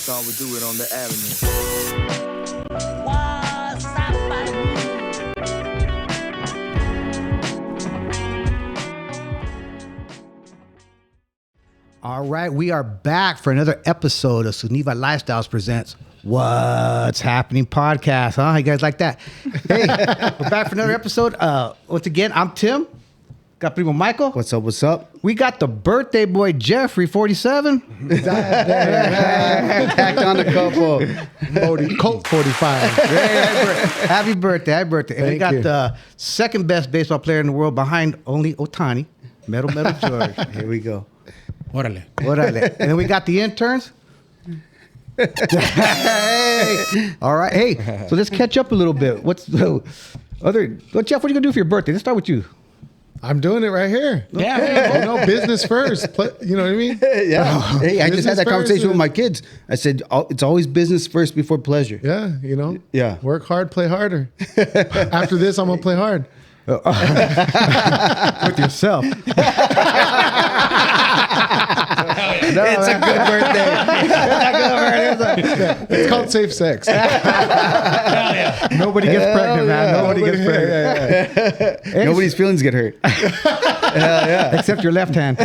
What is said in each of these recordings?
thought we'd do it on the avenue. Waas, Sappening. All right, we are back for another episode of SeunevA Lifestyles presents What's Happening podcast. Huh? You guys like that? Hey, we're back for another episode. Once again, I'm Tim. Got Primo Michael. What's up? What's up? We got the birthday boy Jeffrey, 47. Tacked on a couple. Colt 45. Happy birthday! Happy birthday! And we Thank got you. the second best baseball player in the world behind only Ohtani, Metal George. Here we go. Órale. And then we got the interns. Hey. All right. Hey, so let's catch up a little bit. What's the other? Well, Jeff, what are you gonna do for your birthday? Let's start with you. I'm doing it right here. Yeah. You know, business first. You know what I mean? Yeah. Hey, I just had Business that conversation first. with my kids. I said, it's always business first before pleasure. Yeah, you know? Yeah. Work hard, play harder. After this, I'm going to play hard. With yourself. It's a good birthday. It's called safe sex. Nobody gets pregnant, man. Nobody gets pregnant. Nobody's feelings get hurt. Except your left hand.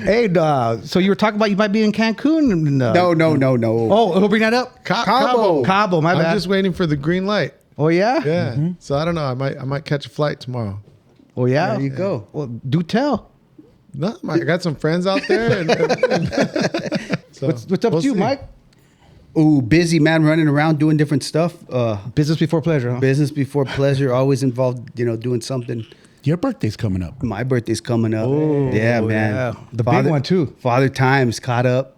Hey, so you were talking about you might be in Cancun. And, No. Oh, he'll bring that up? Cabo. Cabo, my bad. I'm just waiting for the green light. Oh, yeah? Yeah. So I don't know. I might catch a flight tomorrow. Oh, yeah? There you go. Well, do tell. No, I got some friends out there. So What's up we'll with you, see. Mike? Ooh, busy man, running around doing different stuff. Business before pleasure, huh? Business before pleasure. Always involved, doing something. Your birthday's coming up. My birthday's coming up. Yeah, man. yeah. The big one, too. Father Time's caught up.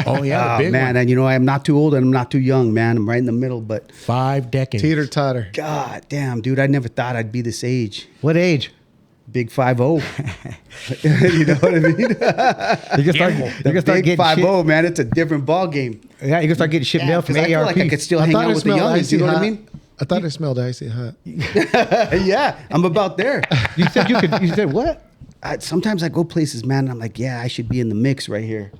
Oh, yeah, the big man, one. and I'm not too old and I'm not too young, man. I'm right in the middle, but 5 decades. Teeter totter. God damn, dude, I never thought I'd be this age. What age? Big 5-0. You know what I mean? You're gonna start, Big getting 5-0, man. It's a different ball game. shit. Yeah, you're gonna start getting shit mail from Because I feel ARP. like I could still I hang thought out it with the smelled youngins. icy You know what I hot. mean? I thought it smelled icy hot. Yeah, I'm about there. You said you could. You said what? Sometimes I go places, man, and I'm like, yeah, I should be in the mix right here.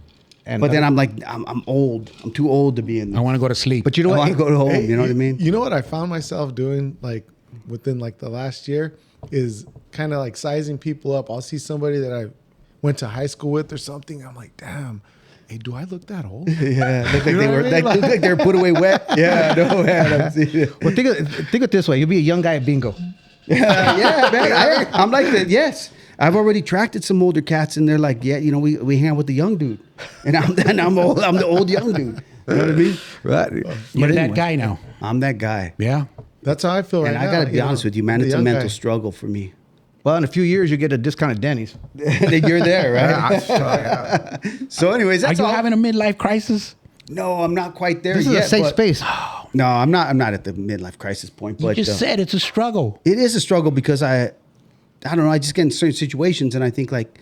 And But then I'm like, I'm old. I'm too old to be in I there. want to go to sleep. But you know I what? want to go home. Hey, You know what I mean? You know what I found myself doing like within like the last year is kind of like sizing people up. I'll see somebody that I went to high school with or something. I'm like, damn, hey, do I look that old? Yeah, look like You know they what were I mean? look like they were put away wet. Yeah, no, man. I'm seeing it. Well, think of it this way: you'll be a young guy at bingo. Yeah, man. I'm like that. Yes, I've already attracted some older cats, and they're like, yeah, we hang out with the young dude, and I'm old. I'm the old young dude. You know what I mean? Right. You're that guy now. I'm that guy. Yeah. That's how I feel right And now. I got to be you know, honest with you, man. the It's a young mental guy. struggle for me. Well, in a few years, you get a discount at Denny's. You're there, right? So, anyways, Are that's you all. having a midlife crisis? No, I'm not quite there This is yet. a safe but- space. No, I'm not. I'm not at the midlife crisis point. You But just said it's a struggle. it is a struggle because I don't know. I just get in certain situations, and I think like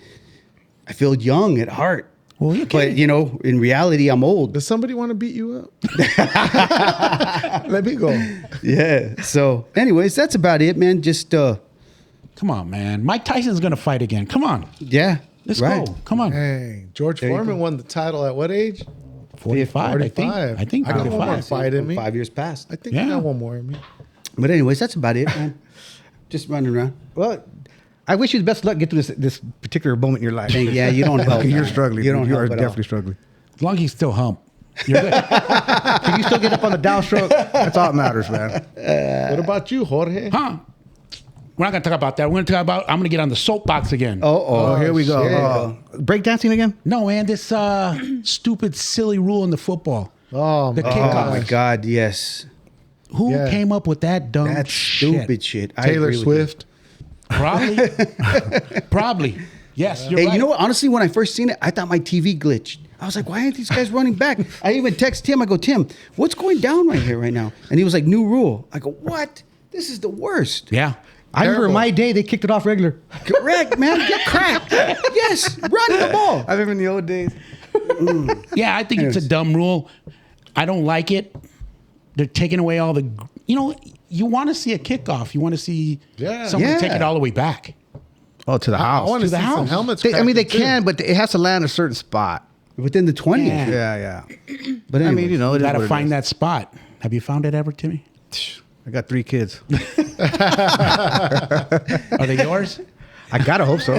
I feel young at heart. Well, you But can't. in reality, I'm old. Does somebody want to beat you up? Let me go. Yeah. So, anyways, that's about it, man. Just Come on, man. Mike Tyson's going to fight again. Come on. yeah. Let's right. go. Come on. Hey, George There you Foreman go. won the title at what age? 45, I think. I think I got one more 45. fight in me. 5 years past. I think Yeah. I got one more in me. But anyways, that's about it, man. Just running around. Well, I wish you the best luck to get through this particular moment in your life. Yeah, you don't help. You're man. struggling. You don't You help are at all. definitely struggling. As long as you still hump. You're good. Can you still get up on the downstroke? That's all that matters, man. What about you, Jorge? Huh? We're not going to talk about that. We're going to talk about, I'm going to get on the soapbox again. Oh, here we go. shit. Breakdancing again? No, man, this stupid, silly rule in the football. Oh, The my kickoff. Oh my God, yes. Who Yeah. came up with that dumb That's shit? stupid shit. I Taylor agree with Swift. Probably. Probably. Yes, you're Hey, right. you know what? Honestly, when I first seen it, I thought my TV glitched. I was like, why aren't these guys running back? I even text Tim. I go, Tim, what's going down right here right now? And he was like, new rule. I go, what? This is the worst. Yeah. I remember in Terrible. my day, they kicked it off regular. Correct, man. Get cracked. Yes. Run the ball. I remember in the old days. Yeah, I think it's a dumb rule. I don't like it. They're taking away all the, you want to see a kickoff. You want to see someone Yeah. take it all the way back. Oh, to the I house. want to To the see some house. helmets. They cracking, can, too. but it has to land a certain spot. Within the 20th. Yeah. Yeah. But I anyway, mean, you know, You it is got what to it find is. that spot. Have you found it ever, Timmy? I got 3 kids. Are they yours? I gotta hope so.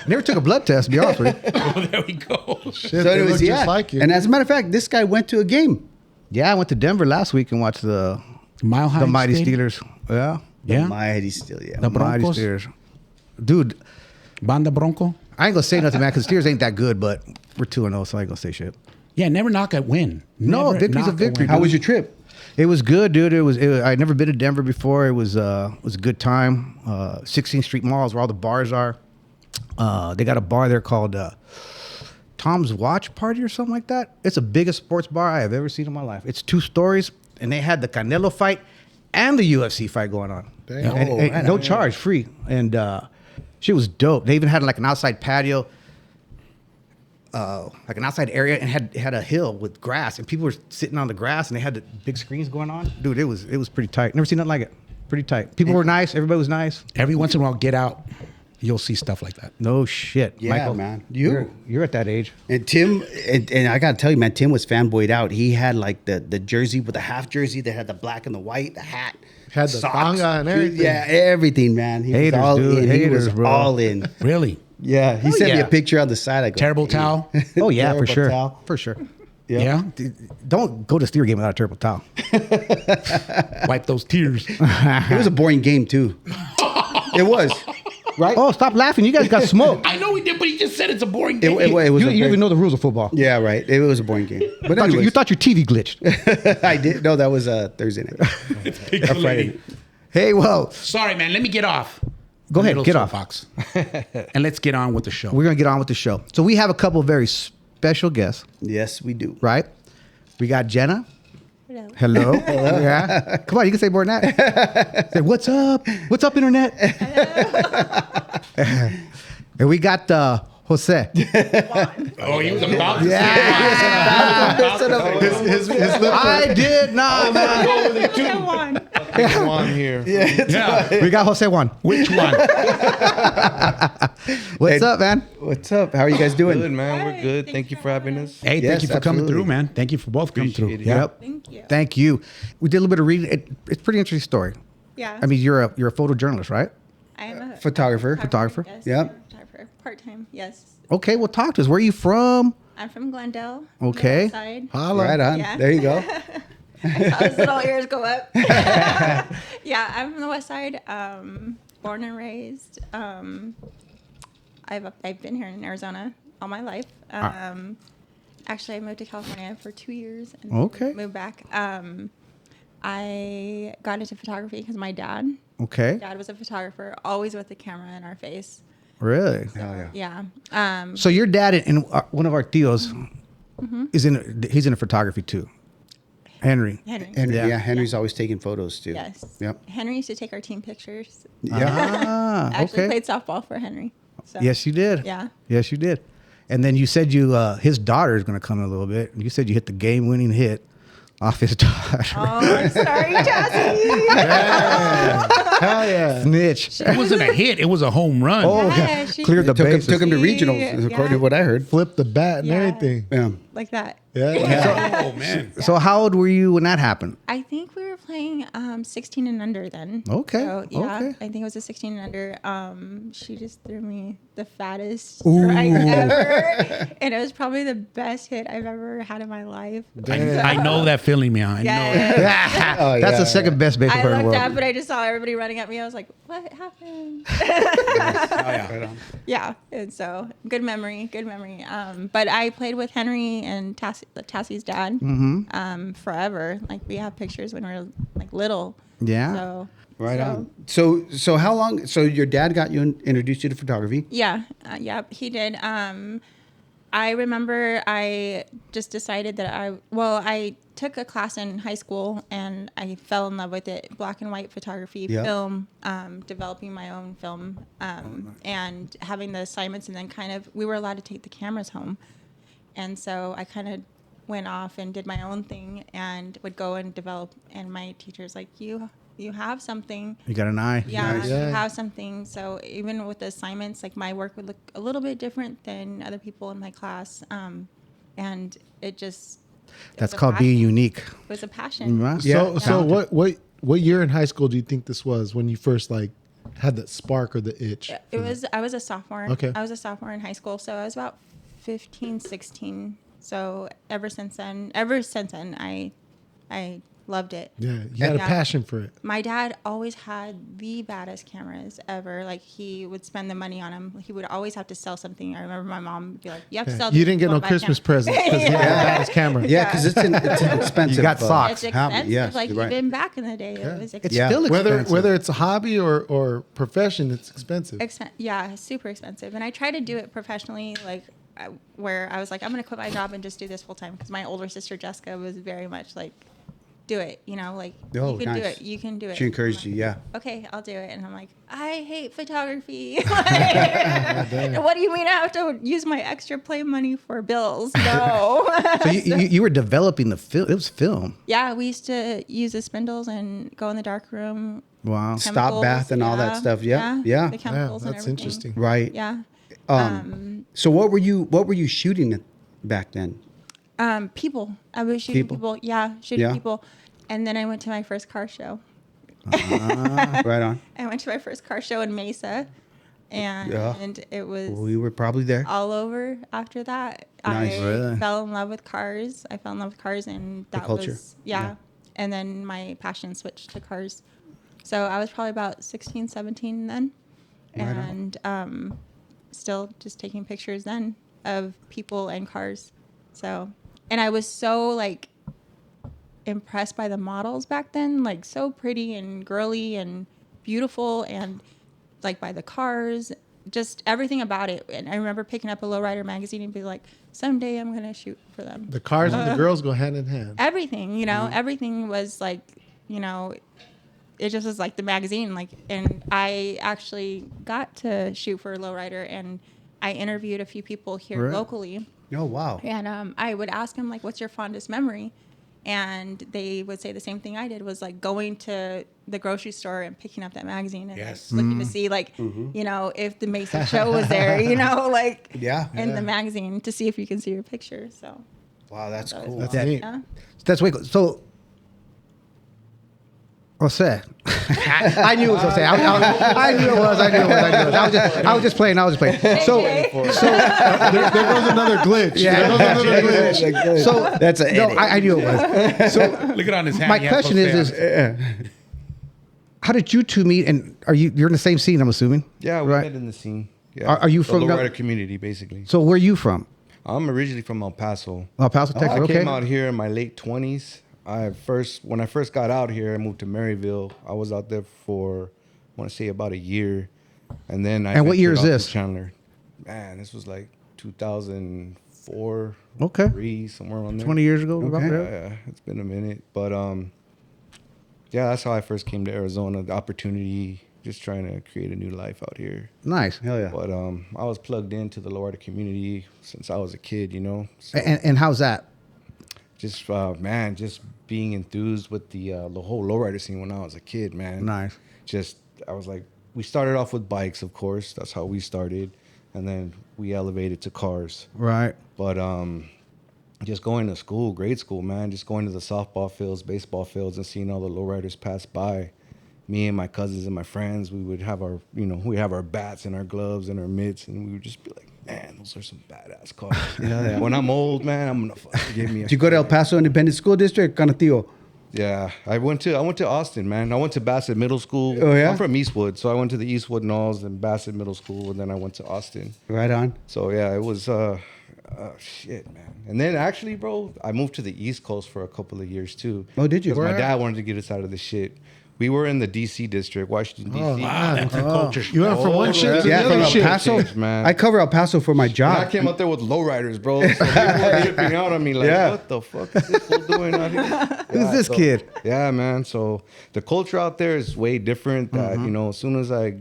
Never took a blood test, to be honest with you. Oh, there we go. Shit, So they anyways, look just like you. And as a matter of fact, this guy went to a game. Yeah, I went to Denver last week and watched the Mile High. Mighty Stadium? Steelers. Yeah. Yeah. Mighty still, yeah. The Mighty Broncos. Steelers. Dude, Banda Bronco. I ain't gonna say nothing, man, because Steelers ain't that good, but we're 2-0, so I ain't gonna say shit. Yeah, never knock a win. No, Never victory's a knock victory, win. How was your trip? It was good, dude. I'd never been to Denver before. It was a good time. 16th Street Mall is where all the bars are. They got a bar there called Tom's Watch Party or something like that. It's the biggest sports bar I have ever seen in my life. It's 2 stories, and they had the Canelo fight and the UFC fight going on. Damn. And no charge, free. And shit was dope. They even had like an outside patio, like an outside area, and had a hill with grass, and people were sitting on the grass, and they had the big screens going on. Dude, it was pretty tight. Never seen nothing like it. Pretty tight. People were nice. Everybody was nice. Every once in a while, get out. You'll see stuff like that. No shit, Yeah, Michael, man. You're at that age. And Tim, and I got to tell you, man, Tim was fanboyed out. He had like the jersey with the half jersey that had the black and the white, the hat. Had the socks, thonga and everything. Yeah, everything, man. He Haters, was all dude. in. Haters, he was bro. all in. Really? Yeah, he sent me yeah. a picture on the side. I go, Terrible towel? Oh yeah, for Terrible sure, towel. for sure. Yeah. Don't go to Steer game without a terrible towel. Wipe those tears. It was a boring game too. It was, right? Oh, stop laughing! You guys got smoked. I know he did, but he just said it's a boring It, game. it, it was. You a don't very- even know the rules of football. Yeah, right. It was a boring game. But You anyways, thought your TV glitched. I did. No, that was Thursday night. Big lady. Hey, well, Sorry, man. Let me get off. Go ahead, Little get off. soapbox. And let's get on with the show. we're gonna get on with the show. So we have a couple of very special guests, Yes, we do. right? We got Jana. Hello. Hello. Yeah. Come on, you can say more than that. Say, what's up? What's up, internet? And we got Jose. Oh, he was about to His lip I did not. Hello, Juan. on here. Yeah. We got Jose Juan. Which one? What's Hey. up, man? What's up? How are you guys doing? Good, man. We're Hi, good. thanks Thank you for for having having us. Hey, Yes, thank you for coming absolutely. through, man. Thank you for both coming through. Appreciate it. Yeah. Yep. Thank you. Thank you. We did a little bit of reading. It's a pretty interesting story. Yeah. I mean, you're a photojournalist, right? I am a Photographer. Photographer. Yes, Yep. I'm a photographer. Part-time, yes. Okay, well, talk to us. Where are you from? I'm from Glendale. Okay. North Side. Holla. Right on. Yeah. There you go. I saw his little ears go up. Yeah, I'm from the West Side. Born and raised. I've been here in Arizona all my life. Actually, I moved to California for 2 years and Okay. moved back. I got into photography because my dad Okay. was a photographer, always with the camera in our face. Really? Hell yeah. Yeah. So your dad and one of our tios Mm-hmm. he's in photography too. Henry. Henry. Henry, Yeah. yeah. Henry's always taking photos too. Yes. Yep. Henry used to take our team pictures. Yeah. Ah, Actually okay. played softball for Henry. So, Yes, you did. Yeah. Yes, you did. And then you said his daughter is going to come in a little bit. And you said you hit the game-winning hit off his daughter. Oh, I'm sorry, Jesse. Hell yeah. Snitch. It wasn't a hit. It was a home run. Oh, Yeah, she- cleared the Took him, bases. took him to She- regionals, according to yeah. what I heard. Flip the bat and Yeah. everything. Yeah. Like that. Yeah. Oh, man. So how old were you when that happened? I think we were playing 16 and under then. Okay, So, yeah, okay. I think it was a 16 and under. She just threw me the fattest Ooh. strike ever. And it was probably the best hit I've ever had in my life. I know that feeling, man. I know. Yeah. Oh, That's yeah, the second best baseball I player in the looked world. up and I just saw everybody running at me. I was like, what happened? Oh, yeah. Yeah, and so good memory. But I played with Henry and Tassie's dad forever. Like we have pictures when we were like little. Yeah. So Right so, on. So how long? So your dad got you introduced you to photography? Yeah, he did. I remember I just decided that I took a class in high school and I fell in love with it. Black and white photography, Yeah. film, developing my own film, and having the assignments. And then we were allowed to take the cameras home. And so I kind of went off and did my own thing and would go and develop. And my teacher's like, you have something. You got an eye. Yeah, Nice. you Yeah. have something. So even with the assignments, like my work would look a little bit different than other people in my class. and it just That's was a called passion. being unique. It was a passion. Right? So what year in high school do you think this was when you first like had that spark or the itch? I was a sophomore. Okay. I was a sophomore in high school, so I was about 15, 16. So ever since then, I loved it. Yeah, you had a passion for it. My dad always had the baddest cameras ever. Like, he would spend the money on them. He would always have to sell something. I remember my mom would be like, "You have to sell." You this didn't get to no buy a Christmas camera." presents because he had the baddest camera. Yeah, because it's expensive. You got socks. It's Hobby, expensive. yes, Like, you're right. even back in the day, it was It's expensive. Yeah. still expensive. Whether it's a hobby or profession, it's expensive. Yeah, super expensive. And I tried to do it professionally, like where I was like, I'm going to quit my job and just do this full time. Because my older sister Jessica was very much like, do it, like Oh, you can do nice. it. You can do it. She encouraged you, yeah. Okay, I'll do it. And I'm like, I hate photography. Like, what do you mean I have to use my extra play money for bills? No. So you were developing the film. It was film. Yeah, we used to use the spindles and go in the dark room. Wow. Stop chemicals, bath and all that stuff. Yeah, yeah. The chemicals and that's everything. interesting. Right. Yeah. So what were you shooting back then? People. I was shooting People? people. Yeah, shooting Yeah. people. And then I went to my first car show. Right on. I went to my first car show in Mesa, and it was We were probably there. all over after that. Nice. I Really? fell in love with cars. And that culture. was, yeah. And then my passion switched to cars. So I was probably about 16, 17 then. Right on. And still just taking pictures then of people and cars. So, and I was so like impressed by the models back then, like so pretty and girly and beautiful, and like by the cars, just everything about it. And I remember picking up a Lowrider magazine and be like, someday I'm going to shoot for them. The cars and the girls go hand in hand. Everything, everything was like, it just was like the magazine. Like, and I actually got to shoot for a Lowrider, and I interviewed a few people here Right. locally. Oh wow. And I would ask them, like, what's your fondest memory? And they would say the same thing I did, was like going to the grocery store and picking up that magazine and like, looking to see like, if the Mesa show was there, like Yeah. in the magazine to see if you can see your picture. So Wow, that's that was cool. That's cool. neat. Yeah. That's way cool. So, Jose. I knew it was Jose. I knew it was. I was just playing. So, There goes another glitch. Yeah. There goes another glitch. so That's an no, edit. I knew it was. So, Look at on his hand. my he has question those is, how did you two meet? And you're in the same scene? I'm assuming. Yeah, we Right. met in the scene. Yeah. Are you the from lowrider community, basically? So, where are you from? I'm originally from El Paso. El Paso, Texas. I Okay. came out here in my late 20s. When I first got out here, I moved to Maryville. I was out there for, I want to say, about a year, and then I. And what year is ventured off this? to Chandler. Man, this was like 2004. Okay. 3, somewhere around there. 20 years ago. about Yeah, there? yeah, it's been a minute, but yeah, that's how I first came to Arizona. The opportunity, just trying to create a new life out here. Nice. Hell yeah. But I was plugged into the lowrider community since I was a kid, So And how's that? just just being enthused with the whole lowrider scene when I was a kid, man. Nice. I was like, we started off with bikes, of course. That's how we started, and then we elevated to cars. Right. But just going to school, grade school, man, just going to the softball fields, baseball fields, and seeing all the lowriders pass by. Me and my cousins and my friends, we would have our, we have our bats and our gloves and our mitts, and we would just be like, man, those are some badass cars. Yeah. When I'm old, man, I'm gonna fucking give me. Did you go to El Paso Independent School District, Canatillo? Yeah, I went to Austin, man. I went to Bassett Middle School. Oh, yeah? I'm from Eastwood, so I went to the Eastwood Knolls and Bassett Middle School, and then I went to Austin. Right on. So yeah, it was shit, man. And then actually, bro, I moved to the East Coast for a couple of years too. Oh, did you? Because my Where? dad wanted to get us out of the shit. We were in the DC district, Washington DC. Wow, that's a culture. You went from one shit to Yeah, the from other El shit. Paso. man. I cover El Paso for my And I job. came out there with lowriders, bro. So people were tripping out on me like, Yeah. what the fuck is this fool doing out here? Who's this kid? Yeah, man. So the culture out there is way different. That as soon as I,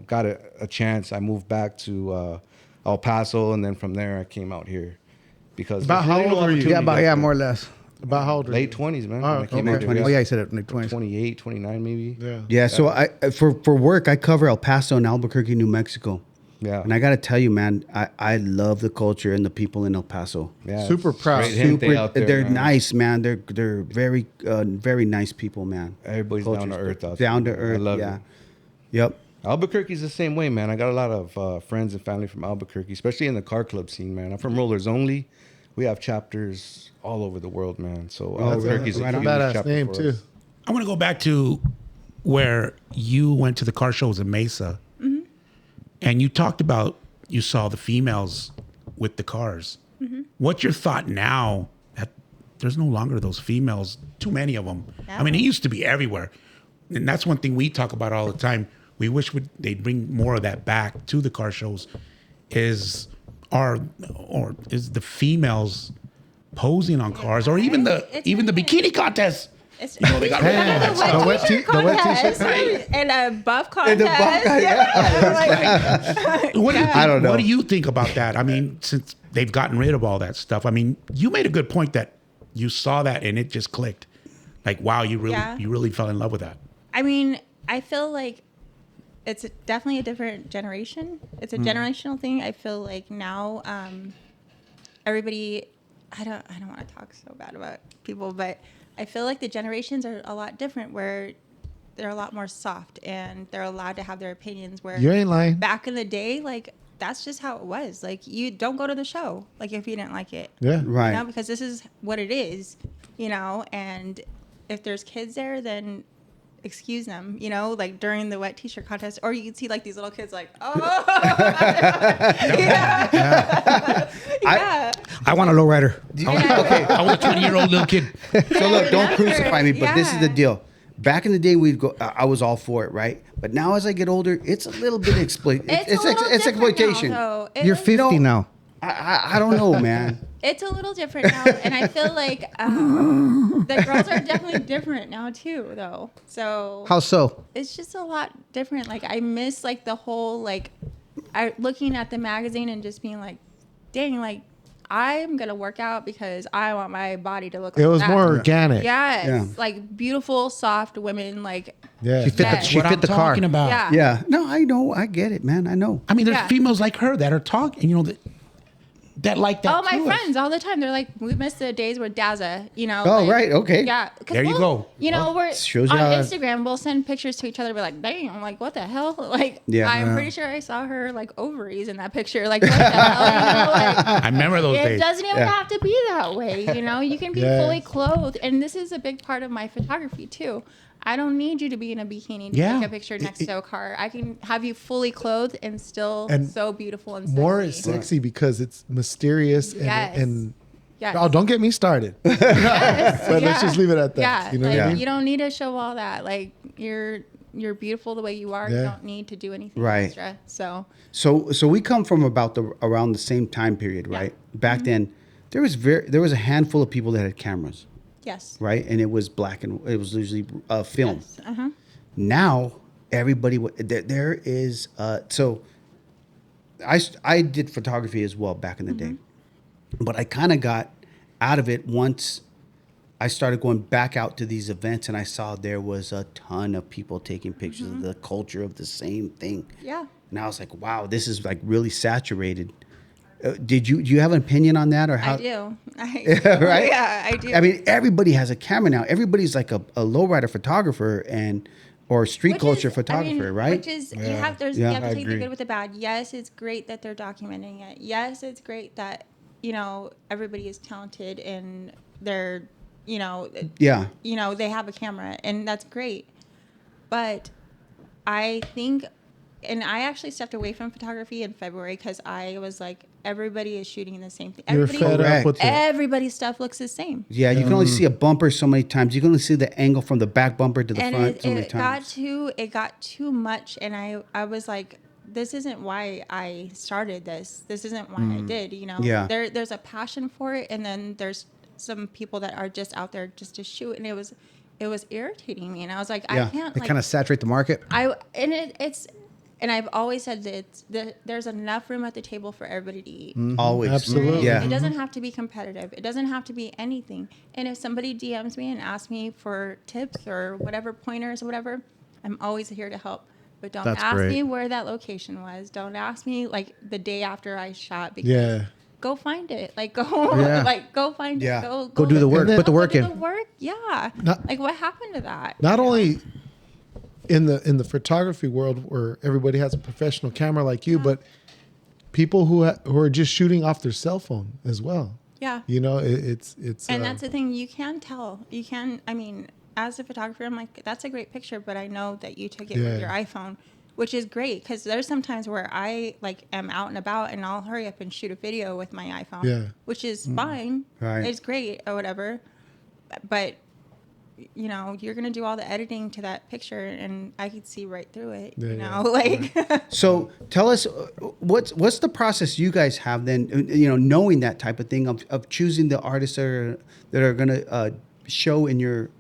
got a chance, I moved back to El Paso, and then from there I came out here because About there's how really old were you? Yeah, opportunity out there. more or less. About how old were you? Late 20s, man. Oh, when I came okay. out here. 20. Oh, yeah, you said it in the 20s. 28, 29 maybe. Yeah. Yeah, so I for work I cover El Paso and Albuquerque, New Mexico. Yeah. And I got to tell you, man, I love the culture and the people in El Paso. Yeah, Super it's proud. great gente out there, They're man. nice, man. They're very very nice people, man. Everybody's down to earth out Down there. to earth. I love yeah. it. Yep. Albuquerque's the same way, man. I got a lot of friends and family from Albuquerque, especially in the car club scene, man. I'm from Rollers Only. We have chapters all over the world, man. So Albuquerque's right a on. huge Badass chapter name for too. us. I want to go back to where you went to the car shows in Mesa, and you talked about you saw the females with the cars. What's your thought now that there's no longer those females? Too many of them. I mean, it used to be everywhere, and that's one thing we talk about all the time. We wish they'd bring more of that back to the car shows. Is the females posing on cars, or even the bikini contests? You know, they got the wet t-shirt. Right. and a buff contest. I don't know. What do you think about that? I mean, since they've gotten rid of all that stuff, I mean, you made a good point that you saw that and it just clicked. Like, wow, you really fell in love with that. I mean, I feel like it's definitely a different generation. It's a generational thing. I feel like now everybody. I don't want to talk so bad about people, but I feel like the generations are a lot different where they're a lot more soft and they're allowed to have their opinions where You ain't lying. back in the day, like that's just how it was. Like you don't go to the show, like if you didn't like it. Yeah. Right. You know, because this is what it is, you know, and if there's kids there, then excuse them, you know, like during the wet t-shirt contest, or you can see like these little kids like, oh, yeah. I want a lowrider. I was a 20-year-old little kid. So look, don't Yeah. crucify me, but this is the Yeah. deal. Back in the day, we'd go. I was all for it, right? But now, as I get older, it's a little bit It's a little it's different exploitation. Now, though. You're 50 now. I don't know, man. It's a little different now, and I feel like the girls are definitely different now too, though. So How so? it's just a lot different. Like I miss like the whole like looking at the magazine and just being like, dang, like I'm gonna work out because I want my body to look. It like was that. more organic. Yes, Yeah. like beautiful, soft women. Like Yeah. She fit Yeah. the, she What fit I'm the car. talking about. yeah, Yeah, no, I know, I get it, man. I know. I mean, there's Yeah. females like her that are talking, you know, that like that. Oh, my to us. friends all the time. They're like, we miss the days with Daza, you know. Oh, like- right, okay. Yeah. 'cause There you go. You know, we're shows on you how- Instagram. We'll send pictures to each other. We're like, dang. I'm like, what the hell? Like, Yeah. I'm Yeah. pretty sure I saw her like ovaries in that picture. Like, what the hell? You know, like, I remember those it days. doesn't even Yeah. have to be that way. You know, you can be Yes. fully clothed, and this is a big part of my photography too. I don't need you to be in a bikini to Yeah. take a picture next to a car. I can have you fully clothed and still And so beautiful and More sexy. is sexy because it's mysterious and, Yes. and Yes. oh, don't get me started. Yes. But let's just leave it at that. Yeah, You know like, what I mean? you don't need to show all that. Like you're beautiful the way you are. You Yeah. don't need to do anything Right. extra. So So we come from about around the same time period, right? Back then, there was a handful of people that had cameras, yes. right? And it was it was usually film. Yes. Uh-huh. Now everybody there is so I did photography as well back in the day, but I kind of got out of it once I started going back out to these events and I saw there was a ton of people taking pictures of the culture of the same thing. Yeah. And I was like, wow, this is like really saturated. Do you have an opinion on that or how? I do. Right? Yeah, I do. I mean, everybody has a camera now. Everybody's like a lowrider photographer or street Which culture is- photographer, I mean, right? Which is you Yeah. have Yeah. you have I to take the agree. good with the bad. Yes, it's great that they're documenting it. Yes, it's great that everybody is talented and they're Yeah. they have a camera and that's great. But I think, and I actually stepped away from photography in February because I was like, everybody is shooting the same thing. You were fed up with it. Everybody's stuff looks the same. Yeah, you can only see a bumper so many times. You can only see the angle from the back bumper to the And front so many it times. got too much, and I was like, this isn't why I started this. This isn't why I did. Yeah. There's a passion for it, and then there's some people that are just out there just to shoot, and it was irritating me, and I was like, Yeah. I can't They like kind of saturate the market. and I've always said that there's enough room at the table for everybody to eat. Always. Absolutely. Yeah. It doesn't have to be competitive. It doesn't have to be anything. And if somebody DMs me and asks me for tips or whatever, pointers or whatever, I'm always here to help. but don't That's ask great. me where that location was. Don't ask me like the day after I shot because Yeah. go find it. Like go Yeah. like go find Yeah. it. Go do the work. And then- Put the work do in. the work. Yeah. Not- like what happened to that? Not only in the photography world where everybody has a professional camera like you, but people who are just shooting off their cell phone as well. Yeah. You know, it's And that's the thing, you can tell. You can, I mean, as a photographer, I'm like, that's a great picture, but I know that you took it Yeah. with your iPhone, which is great because there's some times where I like am out and about and I'll hurry up and shoot a video with my iPhone, Yeah. which is fine. Right. It's great or whatever. But, you know, you're going to do all the editing to that picture and I could see right through it, Yeah, you yeah. know, like. So tell us, what's the process you guys have then? You know, knowing that type of thing of choosing the artists that are gonna show in your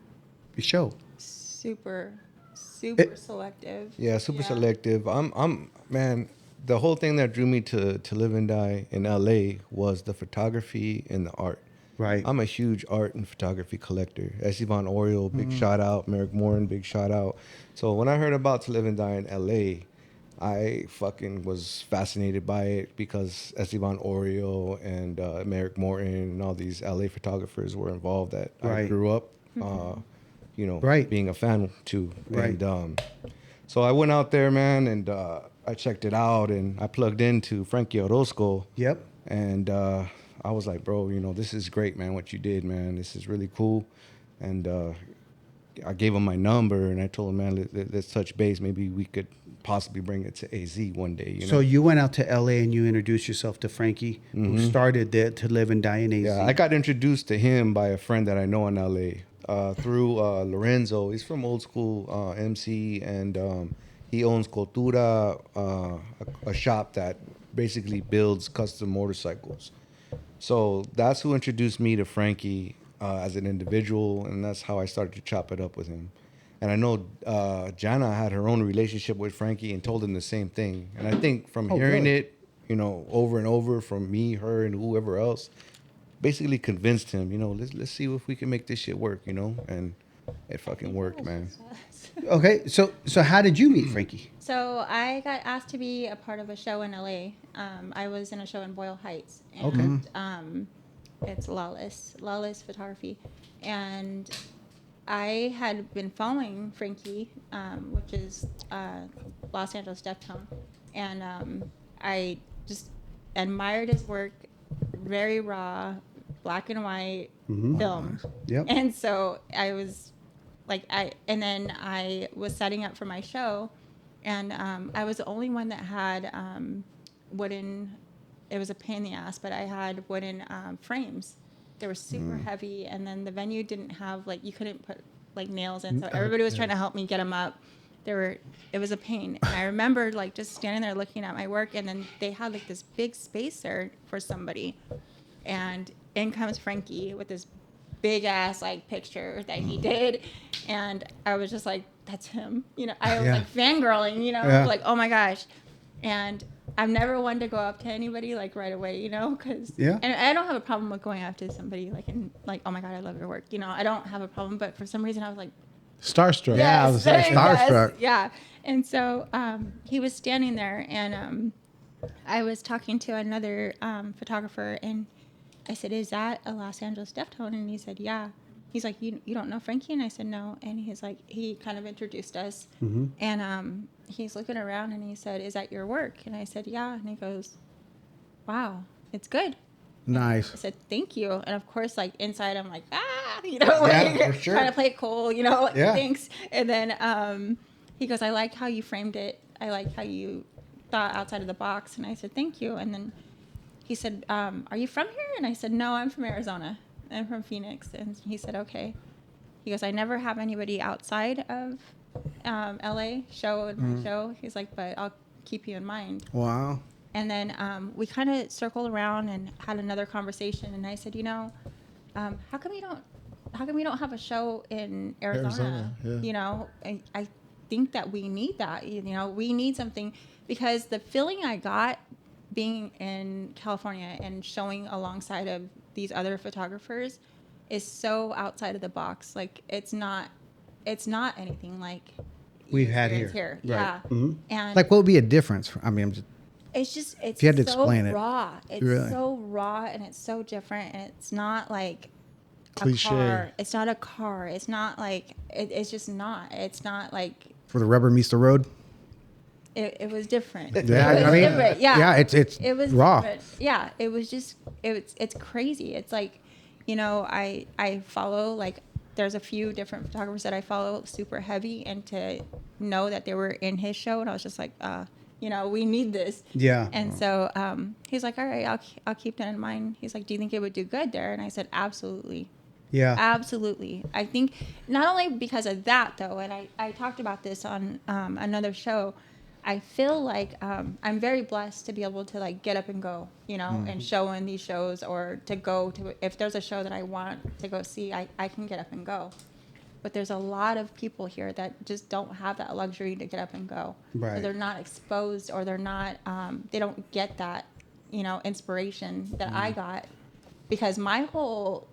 show. super selective. Yeah, super selective. I'm man. The whole thing that drew me to Live and Die in LA was the photography and the art. Right. I'm a huge art and photography collector. Esteban Oriol, big shout out. Merrick Morin, big shout out. So when I heard about To Live and Die in LA, I fucking was fascinated by it because Esteban Oriol and Merrick Morton and all these LA photographers were involved that I Right. grew up, you know, Right. being a fan to. Right. And so I went out there, man, and I checked it out and I plugged into Frankie Orozco. Yep. And I was like, bro, you know, this is great, man, what you did, man. This is really cool. And I gave him my number and I told him, man, let's touch base. Maybe we could possibly bring it to AZ one day. You know? So you went out to LA and you introduced yourself to Frankie, who started there To Live and Die in AZ. Yeah, I got introduced to him by a friend that I know in LA through Lorenzo. He's from old school MC and he owns Cultura, a shop that basically builds custom motorcycles. So that's who introduced me to Frankie as an individual, and that's how I started to chop it up with him. And I know Jana had her own relationship with Frankie and told him the same thing. And I think from hearing really? it, you know, over and over from me, her, and whoever else, basically convinced him, you know, let's see if we can make this shit work, you know. And it fucking worked, man. Okay, so how did you meet Frankie? So I got asked to be a part of a show in LA. I was in a show in Boyle Heights. And, it's Lawless Photography. And I had been following Frankie, which is Los Angeles Deftone. And I just admired his work, very raw, black and white film. Yep. And so I was like, and then I was setting up for my show, and I was the only one that had wooden. It was a pain in the ass, but I had wooden frames. They were super heavy, and then the venue didn't have like you couldn't put like nails in, so everybody was trying to help me get them up. It was a pain, and I remember like just standing there looking at my work, and then they had like this big spacer for somebody, and in comes Frankie with this big ass like picture that he did, and I was just like, that's him, you know. I was like fangirling, you know, like oh my gosh. And I've never wanted to go up to anybody like right away, you know, because and I don't have a problem with going up to somebody like and like oh my god, I love your work, you know. I don't have a problem, but for some reason I was like Starstruck. Yeah, I was like starstruck. yeah. And so he was standing there, and I was talking to another photographer, and I said, "Is that a Los Angeles Deftone?" And he said, "Yeah." He's like, "You don't know Frankie?" And I said, "No." And he's like, he kind of introduced us, and he's looking around, and he said, "Is that your work?" And I said, "Yeah." And he goes, "Wow, it's good." Nice. I said, "Thank you." And of course, like inside, I'm like, you know, like for sure. trying to play it cool, you know, like, Yeah. thanks. And then he goes, "I like how you framed it. I like how you thought outside of the box." And I said, "Thank you." And then he said, "Are you from here?" And I said, "No, I'm from Arizona. I'm from Phoenix." And he said, "Okay." He goes, "I never have anybody outside of LA show in my show." He's like, "But I'll keep you in mind." Wow. And then we kind of circled around and had another conversation. And I said, "You know, how come you don't have a show in Arizona? Yeah. You know, I think that we need that. You know, we need something, because the feeling I got being in California and showing alongside of these other photographers is so outside of the box. Like it's not anything like We've had experience here. Yeah. Right. And Like, what would be a difference? I mean, I'm just, it's you had to so explain it. raw. It's Really? so raw and it's so different, and it's not like Cliche. a car. It's not a car. It's not like it's just not. It's not like where the rubber meets the road. it was different. Yeah, It was I mean, different. Yeah. yeah, it's It was raw. different. Yeah, it was just it's crazy. It's like, you know, I follow, like, there's a few different photographers that I follow super heavy, and to know that they were in his show, and I was just like, you know, we need this. Yeah. And so he's like, all right, I'll keep that in mind. He's like, do you think it would do good there? And I said, absolutely. Yeah. Absolutely. I think not only because of that, though, and I talked about this on another show, I feel like I'm very blessed to be able to, like, get up and go, you know, and show in these shows, or to go to, if there's a show that I want to go see, I can get up and go. But there's a lot of people here that just don't have that luxury to get up and go. Right. So they're not exposed, or they're not, they don't get that, you know, inspiration that I got. Because my whole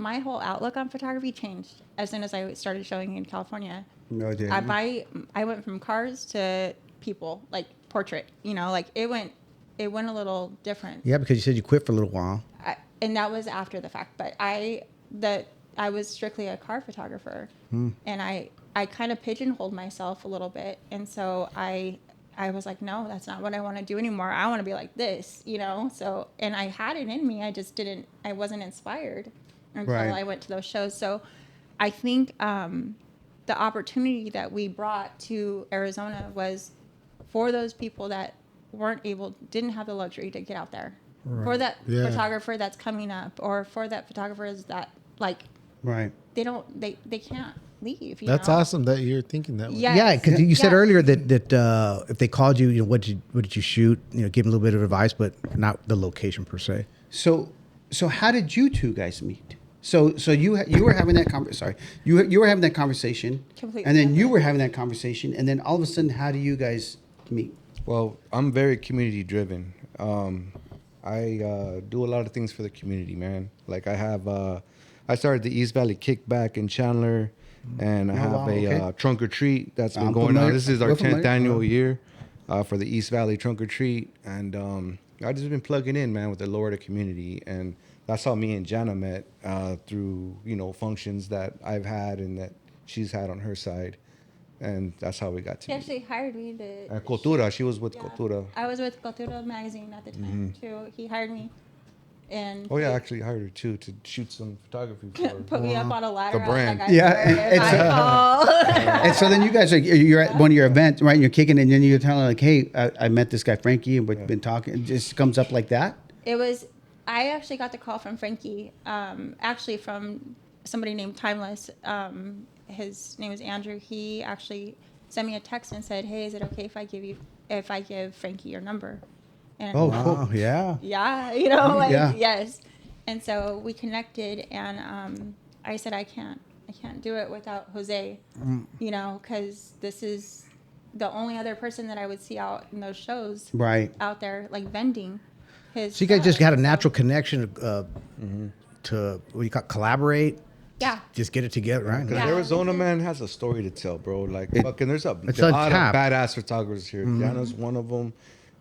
outlook on photography changed as soon as I started showing in California. No, dude. I went from cars to people, like portrait. You know, like it went a little different. Yeah, because you said you quit for a little while. And that was after the fact. But I was strictly a car photographer, and I kind of pigeonholed myself a little bit, and so I was like, no, that's not what I want to do anymore. I want to be like this, you know? So, and I had it in me. I wasn't inspired until Right. I went to those shows. So I think the opportunity that we brought to Arizona was for those people that didn't have the luxury to get out there. Right. For that photographer that's coming up, or for that photographers that, like, Right. they can't leave. That's know? awesome that you're thinking that way. Yes. Yeah, because you said Yeah. earlier that if they called you, you know, what did you shoot? You know, give them a little bit of advice, but not the location per se. So how did you two guys meet? So you were having that you were having that conversation, Completely and then you different. were having that conversation, and then all of a sudden, how do you guys meet? Well, I'm very community driven. I do a lot of things for the community, man. Like I started the East Valley Kickback in Chandler, and I have wow, a okay. trunk or treat that's been I'm going familiar. on. This is our We're 10th familiar. annual year for the East Valley trunk or treat, and I just been plugging in, man, with the Loretta community, and that's how me and Jana met through, you know, functions that I've had and that she's had on her side. And that's how we got to She meet. actually hired me to. Cultura, she was with Yeah. Cultura. I was with Cultura magazine at the time too. He hired me, and Oh yeah, I actually hired her too to shoot some photography for her. put me up on a ladder. The brand. I was like, Yeah, I swear, if I fall. And so then you guys you're at one of your events, right? And you're kicking, and then you're telling like, "Hey, I met this guy Frankie, and we've been talking." It just comes up like that. It was. I actually got the call from Frankie. Actually from somebody named Timeless. His name is Andrew. He actually sent me a text and said, "Hey, is it okay if I give Frankie your number?" And Oh, Oh, yeah. yeah, you know, like, Yeah. yes. And so we connected, and I said, I can't do it without Jose, you know, because this is the only other person that I would see out in those shows, Right. out there, like, vending his So you guys just stuff. had a natural connection to what you call collaborate. Yeah. Just get it together, right? Because Yeah. Arizona, man, has a story to tell, bro. Like, fucking, there's a it's lot of untapped. badass photographers here. Jana's one of them.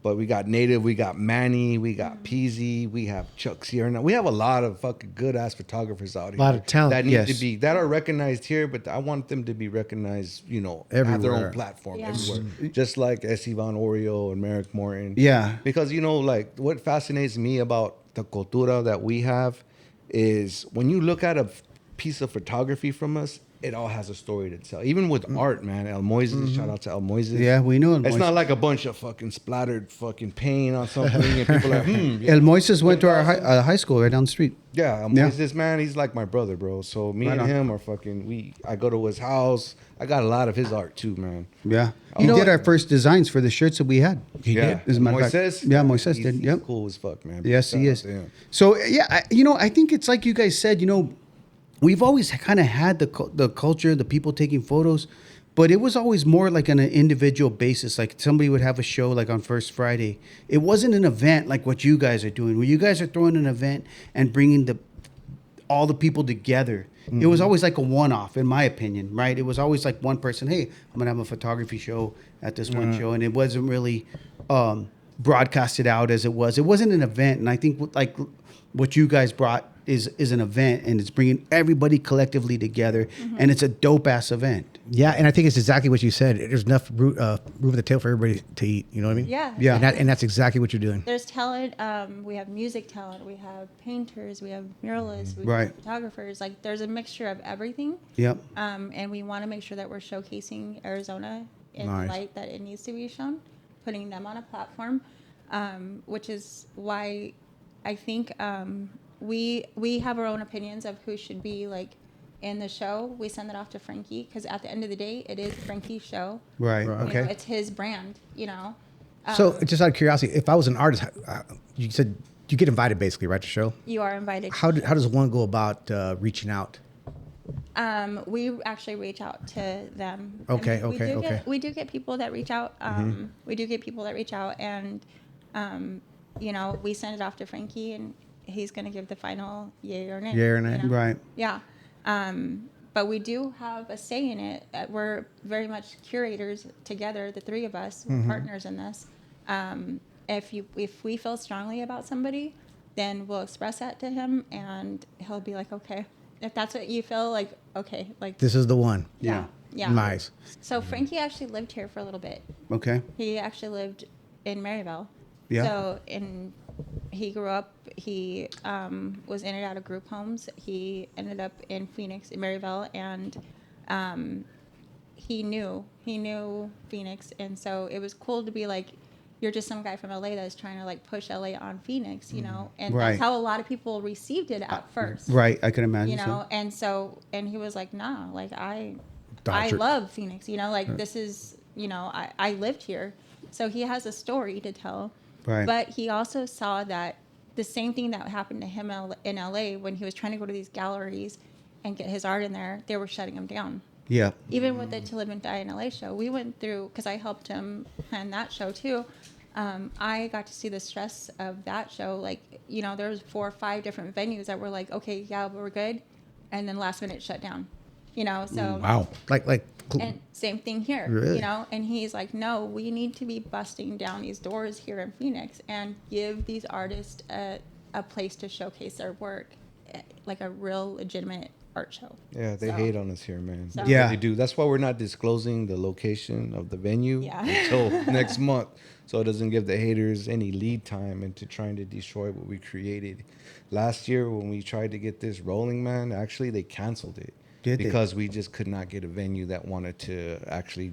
But we got Native, we got Manny, we got Peasy, we have Chuck Sierra. We have a lot of fucking good ass photographers out here. Lot of talent, that need yes. that are recognized here, but I want them to be recognized, you know, have their Everywhere. own platform Yeah. everywhere. Just like Esteban Oreo and Merrick Morton. Yeah. Because, you know, like what fascinates me about the cultura that we have is when you look at a piece of photography from us, it all has a story to tell. Even with art, man. El Moises, shout out to El Moises. Yeah, we know El It's Moises. not like a bunch of fucking splattered fucking paint on something and people are like, yeah. El Moises went to our high school right down the street. Yeah, El Yeah. Moises, man, he's like my brother, bro. So me Right and on. him are fucking, I go to his house. I got a lot of his art too, man. Yeah, You he know did what? our first designs for the shirts that we had. Yeah. As a matter of fact. Moises? Yeah, Moises He's- did. He's Yep. cool as fuck, man. Yes, he Shout out is. to him. So yeah, I think it's like you guys said. We've always kind of had the culture, the people taking photos, but it was always more like on an individual basis. Like somebody would have a show like on First Friday. It wasn't an event like what you guys are doing, where you guys are throwing an event and bringing all the people together. It was always like a one-off, in my opinion, right? It was always like one person, hey, I'm going to have a photography show at this one show. And it wasn't really broadcasted out as it was. It wasn't an event. And I think like what you guys brought is an event, and it's bringing everybody collectively together. And it's a dope-ass event. Yeah, and I think it's exactly what you said. There's enough room at the table for everybody to eat. You know what I mean? Yeah. Yeah. And that's exactly what you're doing. There's talent. We have music talent. We have painters. We have muralists. We Right. have photographers. Like there's a mixture of everything. Yep. And we want to make sure that we're showcasing Arizona in Nice. the light that it needs to be shown, putting them on a platform, which is why I think we have our own opinions of who should be like in the show. We send it off to Frankie because at the end of the day, it is Frankie's show. Right. You know, Okay. it's his brand. You know. So just out of curiosity, if I was an artist, you said you get invited basically, right, to show? You are invited. How does one go about reaching out? We actually reach out to them. Okay, we okay, do okay. we do get people that reach out. We do get people that reach out, and you know, we send it off to Frankie, and he's going to give the final yay or nay. Yay or nay. you know? Right. Yeah. But we do have a say in it. We're very much curators together, the three of us, we're partners in this. If we feel strongly about somebody, then we'll express that to him, and he'll be like, okay. If that's what you feel, like, okay, like This is the one. yeah. Nice. So Frankie actually lived here for a little bit. Okay. He actually lived in Maryville. Yeah. So he grew up. He was in and out of group homes. He ended up in Phoenix, in Maryville, and he knew Phoenix, and so it was cool to be like, you're just some guy from LA that's trying to like push LA on Phoenix, you know, and Right. that's how a lot of people received it at first. Right. I can imagine. You know, so. and he was like, nah, like I Dodger. love Phoenix, you know, like this is, you know, I lived here. So he has a story to tell. Right. But he also saw that the same thing that happened to him in LA when he was trying to go to these galleries and get his art in there, they were shutting him down. Yeah. Even with the To Live and Die in LA show, we went through, because I helped him plan that show too. I got to see the stress of that show. Like, you know, there was 4 or 5 different venues that were like, okay, yeah, we're good. And then last minute shut down, you know, so. Wow. Like And same thing here, Really? you know, and he's like, no, we need to be busting down these doors here in Phoenix and give these artists a place to showcase their work, like a real legitimate art show. Yeah, they So- hate on us here, man. So- They Yeah. really do. That's why we're not disclosing the location of the venue Yeah. until next month, so it doesn't give the haters any lead time into trying to destroy what we created. Last year, when we tried to get this rolling, man, actually they canceled it. Did they? Because we just could not get a venue that wanted to actually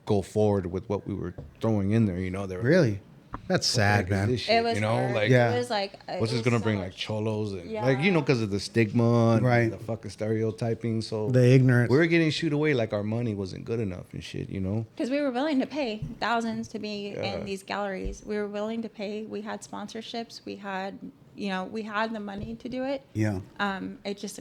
go forward with what we were throwing in there. You know, they were Really? that's "What the heck sad, is man. this shit?" It was you know, hard. like Yeah. It was like, what's it this gonna was bring so like much- cholos and Yeah. like, you know, because of the stigma and Right. the fucking stereotyping. So The ignorance. we were getting shooed away like our money wasn't good enough and shit, you know. Because we were willing to pay thousands to be Yeah. in these galleries. We were willing to pay. We had sponsorships. We had, you know, we had the money to do it. Yeah. It just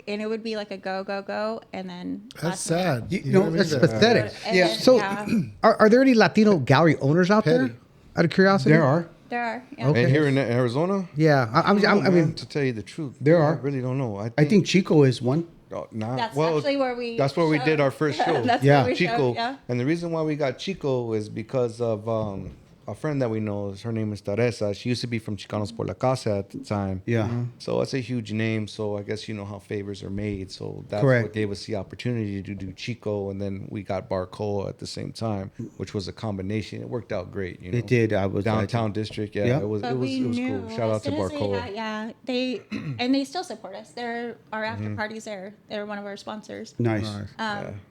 and it would be like a go, and then That's last minute. sad. You You know, know what I mean? That's That- pathetic. And Yeah. then, So, yeah, are there any Latino gallery owners out there? Petty. Out of curiosity, There are. there are. Yeah. Okay. And here in Arizona, Yeah, I I mean, mean, to tell you the truth, There I are. really don't know. I think Chico is one. That's actually where we. That's where we showed. did our first show. That's Yeah. where we Chico. showed, yeah. And the reason why we got Chico is because of a friend that we know. Her name is Teresa. She used to be from Chicanos por la Casa at the time. Yeah. So it's a huge name. So I guess you know how favors are made. So that's Correct. what gave us the opportunity to do Chico, and then we got Barcoa at the same time, which was a combination. It worked out great. You know, It did. I was downtown district. Yeah, Yeah. it was But it was we it was knew cool. Shout out as to soon as Barcoa. they still support us. They're our after parties there. They're one of our sponsors. Nice.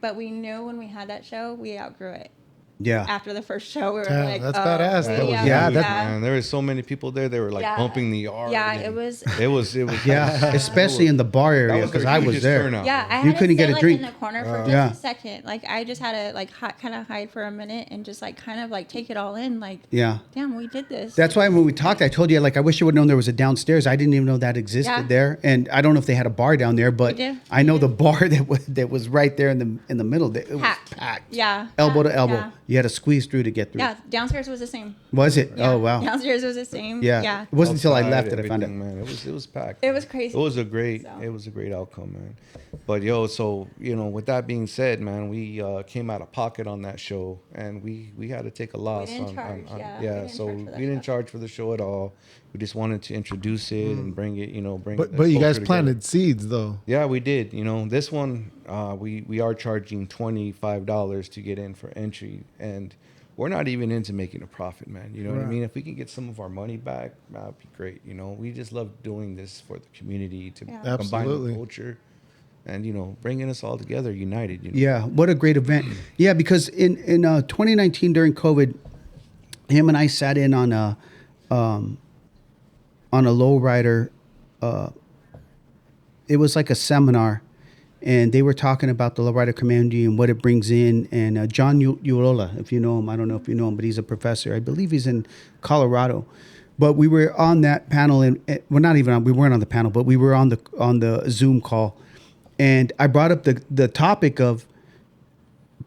But we knew when we had that show, we outgrew it. Yeah. After the first show, we were Damn, like, that's oh, badass. That was- yeah, that- Man, there were so many people there. They were like Yeah. bumping the yard. Yeah, and it was. It was. Yeah. Especially in the bar That area was because their I was hugest there. turnout. Yeah, I You had couldn't to get sit a like drink. in the corner for just Yeah. a second. Like I just had to like kind of hide for a minute and just like kind of like take it all in. Like, Yeah. damn, we did this. That's why when we talked, I told you, like, I wish you would have known there was a downstairs. I didn't even know that existed Yeah. there. And I don't know if they had a bar down there, but We do. I know the bar that was right there in the middle. It was Packed. packed. Yeah. Elbow to packed, elbow. yeah. You had to squeeze through to get through. Yeah, downstairs was the same. Was it? Yeah, Oh wow. Downstairs was the same. Yeah. Yeah. It wasn't until I Outside, left that I found everything, out. Man, it was packed. It was crazy. It was a great So. outcome, man. But yo, so with that being said, man, we came out of pocket on that show, and we had to take a loss. didn't charge, we didn't So charge for that we didn't show. charge for the show at all. We just wanted to introduce it and bring it, bring. But the you guys culture planted together. seeds though. Yeah, we did. This one, we are charging $25 to get in for entry, and we're not even into making a profit, man. You know what I mean? If we can get some of our money back, that'd be great. We just love doing this for the community to Yeah. combine Absolutely. the culture, and bringing us all together, united. Yeah, what a great event. Yeah, because in 2019 during COVID, him and I sat in on a lowrider. It was like a seminar, and they were talking about the lowrider community and what it brings in. And John Ulola, if you know him, I don't know if you know him, but he's a professor. I believe he's in Colorado. But we were on that panel, and well, not even on, we weren't on the panel, but we were on the Zoom call, and I brought up the topic of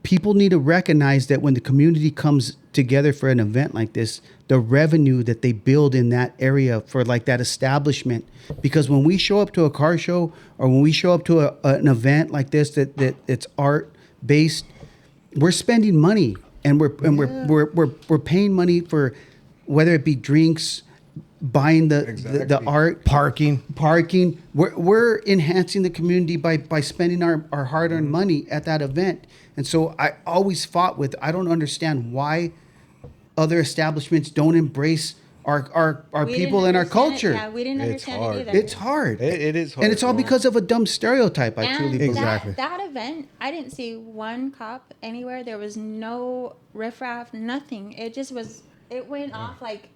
people need to recognize that when the community comes together for an event like this, the revenue that they build in that area for like that establishment, because when we show up to a car show or when we show up to an event like this that it's art based, we're spending money and we're paying money for whether it be drinks, buying the art, parking. We're enhancing the community by spending our hard-earned money at that event. And so I always fought with, I don't understand why other establishments don't embrace our We people didn't and our understand it. culture. Yeah, we didn't It's understand hard. it either. It's hard. It is hard. And it's all because of a dumb stereotype, I truly And believe. that event, I didn't see one cop anywhere. There was no riffraff, nothing. It just was, it went off like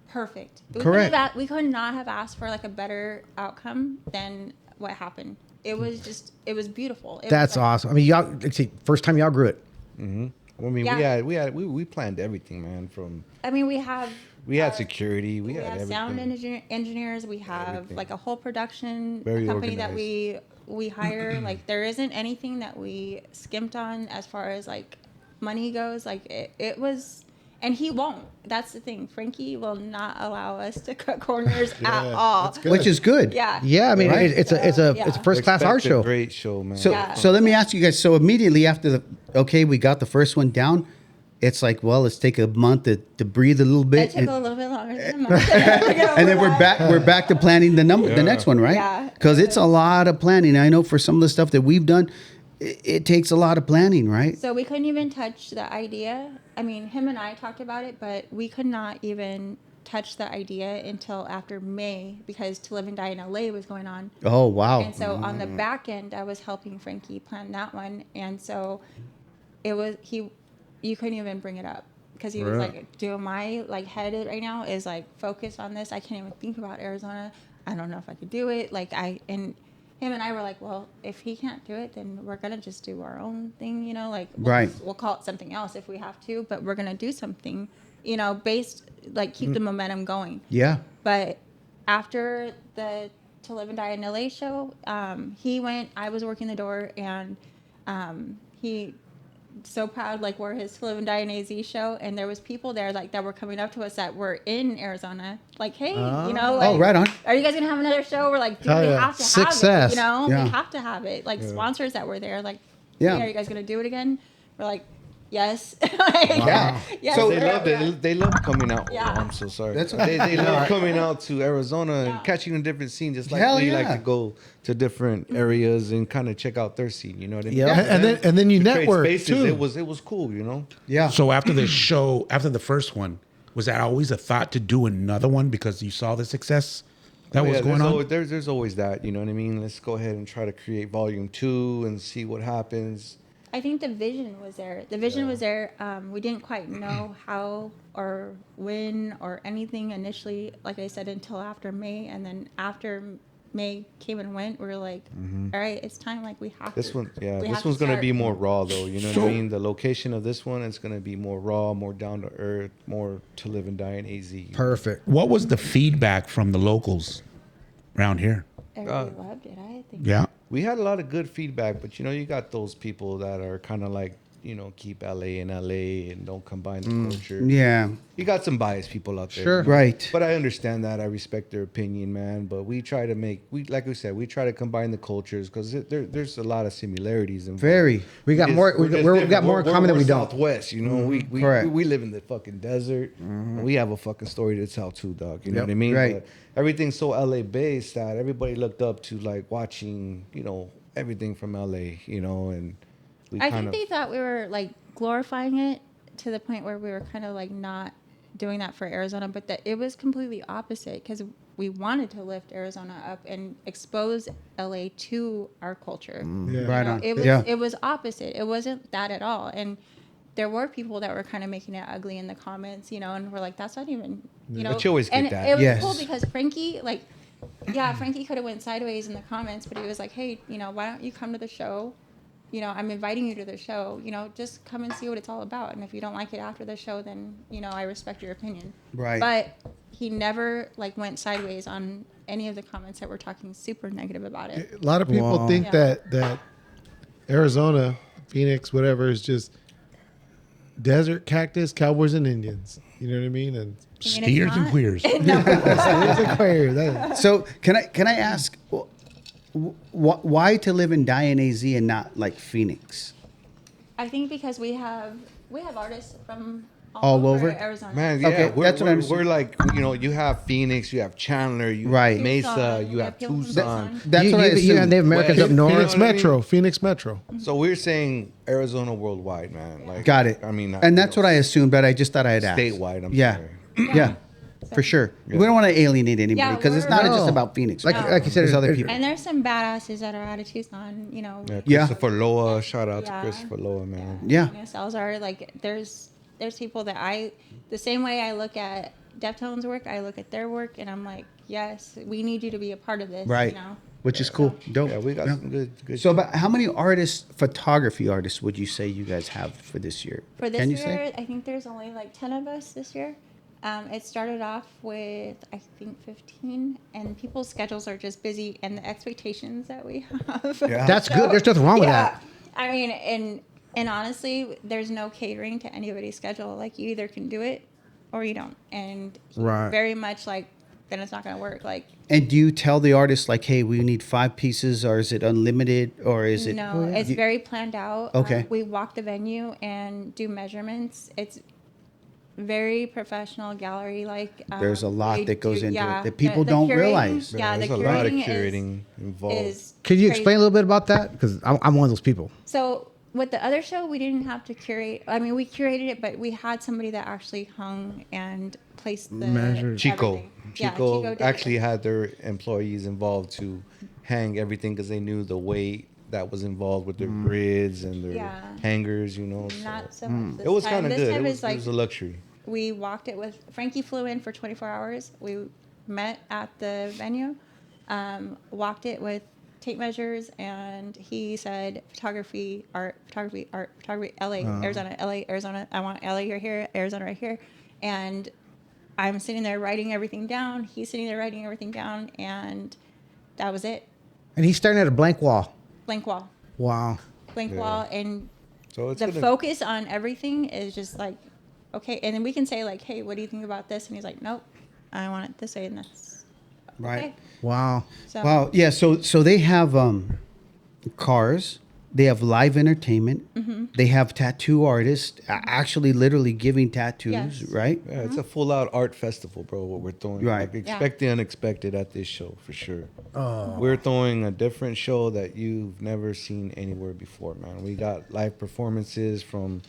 perfect. Correct. We could not have asked for like a better outcome than what happened. It was just, it was beautiful. It That's was like, awesome. I mean, y'all, let's see, first time y'all grew it. I mean, Yeah. we planned everything, man. From I mean, we have. we had security, we had have everything. sound engineers. We have Everything. like a whole production Very company that organized. we hire. Like there isn't anything that we skimped on as far as like money goes. Like it was, and he won't. That's the thing. Frankie will not allow us to cut corners at all. that's good. Which is good. Yeah. Yeah, I mean, Right. it's a first class Expect art a show. Great show, man. So Yeah. so let me ask you guys. So immediately after we got the first one down, it's like, well, let's take a month to breathe a little It bit. took And, a little bit longer than a month. and then we're back to planning the next one, right? Yeah. Because it's a lot of planning. I know for some of the stuff that we've done, it takes a lot of planning, right? So we couldn't even touch the idea. I mean, him and I talked about it, but we could not even touch the idea until after May because To Live and Die in LA was going on. Oh wow. And so on the back end, I was helping Frankie plan that one. And so it was, you couldn't even bring it up because he was like, dude, my like head right now is like focused on this. I can't even think about Arizona. I don't know if I could do it. And him and I were like, well, if he can't do it, then we're going to just do our own thing, like Right. we'll call it something else if we have to, but we're going to do something, based, like keep the momentum going. Yeah. But after the To Live and Die in LA show, he went, I was working the door, and he so proud, like we're his To Live and Die in AZ show, and there was people there like that were coming up to us that were in Arizona, like, hey, like, Oh, right on. are you guys gonna have another show? We're like, dude, Hell we yeah. have to Success. have it, Yeah. we have to have it. Like sponsors that were there, like, Yeah. hey, are you guys gonna do it again? We're like, yes. Like, Yeah. yes, So They loved it. They love coming out. Yeah. Oh, I'm so sorry. That's they love coming out to Arizona and Yeah. catching a different scene, just like Hell we yeah. like to go to different areas and kind of check out their scene. You know what I mean? Yeah. And then you To create network spaces, too. It was cool. Yeah. So after the show, after the first one, was that always a thought to do another one because you saw the success that was going there's on? Always, there's always that. You know what I mean? Let's go ahead and try to create volume 2 and see what happens. I think the vision was there. The vision was there. We didn't quite know how or when or anything initially, like I said, until after May. And then after May came and went, we were like, all right, it's time. Like we have This to. one, yeah, we this have to one's gonna start. be more raw though. You know what I mean? The location of this one is gonna be more raw, more down to earth, more To Live and Die in AZ. Perfect. What was the feedback from the locals around here? Everybody loved it, I think. Yeah. We had a lot of good feedback, but you got those people that are kind of like keep LA in LA and don't combine the culture. Yeah. You got some biased people out there. Sure. Right. But I understand that. I respect their opinion, man. But we try to like we said, we try to combine the cultures because there's a lot of similarities. Involved. Very. We got more. We got more in common than we don't. Southwest, Correct. we live in the fucking desert. And we have a fucking story to tell too, dog. You know Yep. what I mean? Right. But everything's so LA based that everybody looked up to like watching, everything from LA, and we I kind think of. they thought we were like glorifying it to the point where we were kind of like not doing that for Arizona, but that it was completely opposite because we wanted to lift Arizona up and expose LA to our culture. Yeah. Right on. It was opposite. It wasn't that at all. And there were people that were kind of making it ugly in the comments, and we're like, that's not even, But you always get and that. it was Yes. cool because Frankie, Frankie could have went sideways in the comments, but he was like, hey, why don't you come to the show? I'm inviting you to the show, just come and see what it's all about. And if you don't like it after the show, then, I respect your opinion. Right. But he never went sideways on any of the comments that were talking super negative about it. A lot of people Wow. think Yeah. that Arizona, Phoenix, whatever, is just desert, cactus, cowboys, and Indians. You know what I mean? And it's Steers and not. queers. it's a queer. That- So can I ask, why to live in Diane AZ and not like Phoenix? I think because we have artists from All over? Arizona. Man, yeah, Okay, that's what I'm saying. we're like, you have Phoenix, you have Chandler, you Right. have Mesa, Tucson, you we have have people from Tucson. Tucson. That's what I You assumed. have Native Americans West. up north. Phoenix You know what I Metro. mean? Phoenix Metro. So we're saying Arizona worldwide, man. Like, Got it. I mean, and that's what I assumed, but I just thought I'd ask. statewide. I'm Yeah. sorry. Yeah. For sure. We don't want to alienate anybody Yeah, because it's we're- not No. just about Phoenix. Like you said, there's other it- people. And there's some badasses that are out of Tucson, Yeah, Yeah. Christopher Loa. Shout out Yeah. to Christopher Loa, man. Yeah. Salzar, there's people that the same way I look at Deftones' work, I look at their work, and I'm like, yes, we need you to be a part of this. Right. Which is cool. Dope. Yeah, we got Yeah. some good. So about how many photography artists would you say you guys have for this year? For this Can you year, say? I think there's only 10 of us this year. It started off with, I think, 15, and people's schedules are just busy, and the expectations that we have. Yeah. That's good. There's nothing wrong with that. I mean, and honestly, there's no catering to anybody's schedule. Like, you either can do it or you don't. And Right. very much then it's not going to work. And do you tell the artist like, hey, we need 5 pieces, or is it unlimited, or is it? No, it's very planned out. Okay. We walk the venue and do measurements. It's very professional gallery There's a lot we that goes do- into yeah, it that people the don't curating- realize. Yeah, there's the a lot of curating curating involved. is Could you crazy. explain a little bit about that? Because I'm one of those people. So with the other show, we didn't have to curate. I mean, we curated it, but we had somebody that actually hung and placed the Measured. Chico. everything. Yeah, Chico did actually it. had their employees involved to hang everything because they knew the weight that was involved with their grids and their Yeah. hangers, so Not so much. This it was time. kind of This good. time It is was a luxury. we walked it with Frankie flew in for 24 hours. We met at the venue, walked it with tape measures, and he said photography, art, LA, Arizona, LA, Arizona. I want LA right here, Arizona right here. And I'm sitting there writing everything down. He's sitting there writing everything down, and that was it. And he's staring at a blank wall. Blank wall. Wow. Blank wall. And So it's the gonna- focus on everything is just okay. And then we can say hey, what do you think about this? And he's like, nope, I want it this way. And that's Right. okay. Wow. So, Wow. Yeah. So they have cars. They have live entertainment. Mm-hmm. They have tattoo artists actually literally giving tattoos, Yes. right? Yeah, it's a full out art festival, bro. What we're throwing, Right. Like, expect the unexpected at this show for sure. Oh. We're throwing a different show that you've never seen anywhere before, man. We got live performances from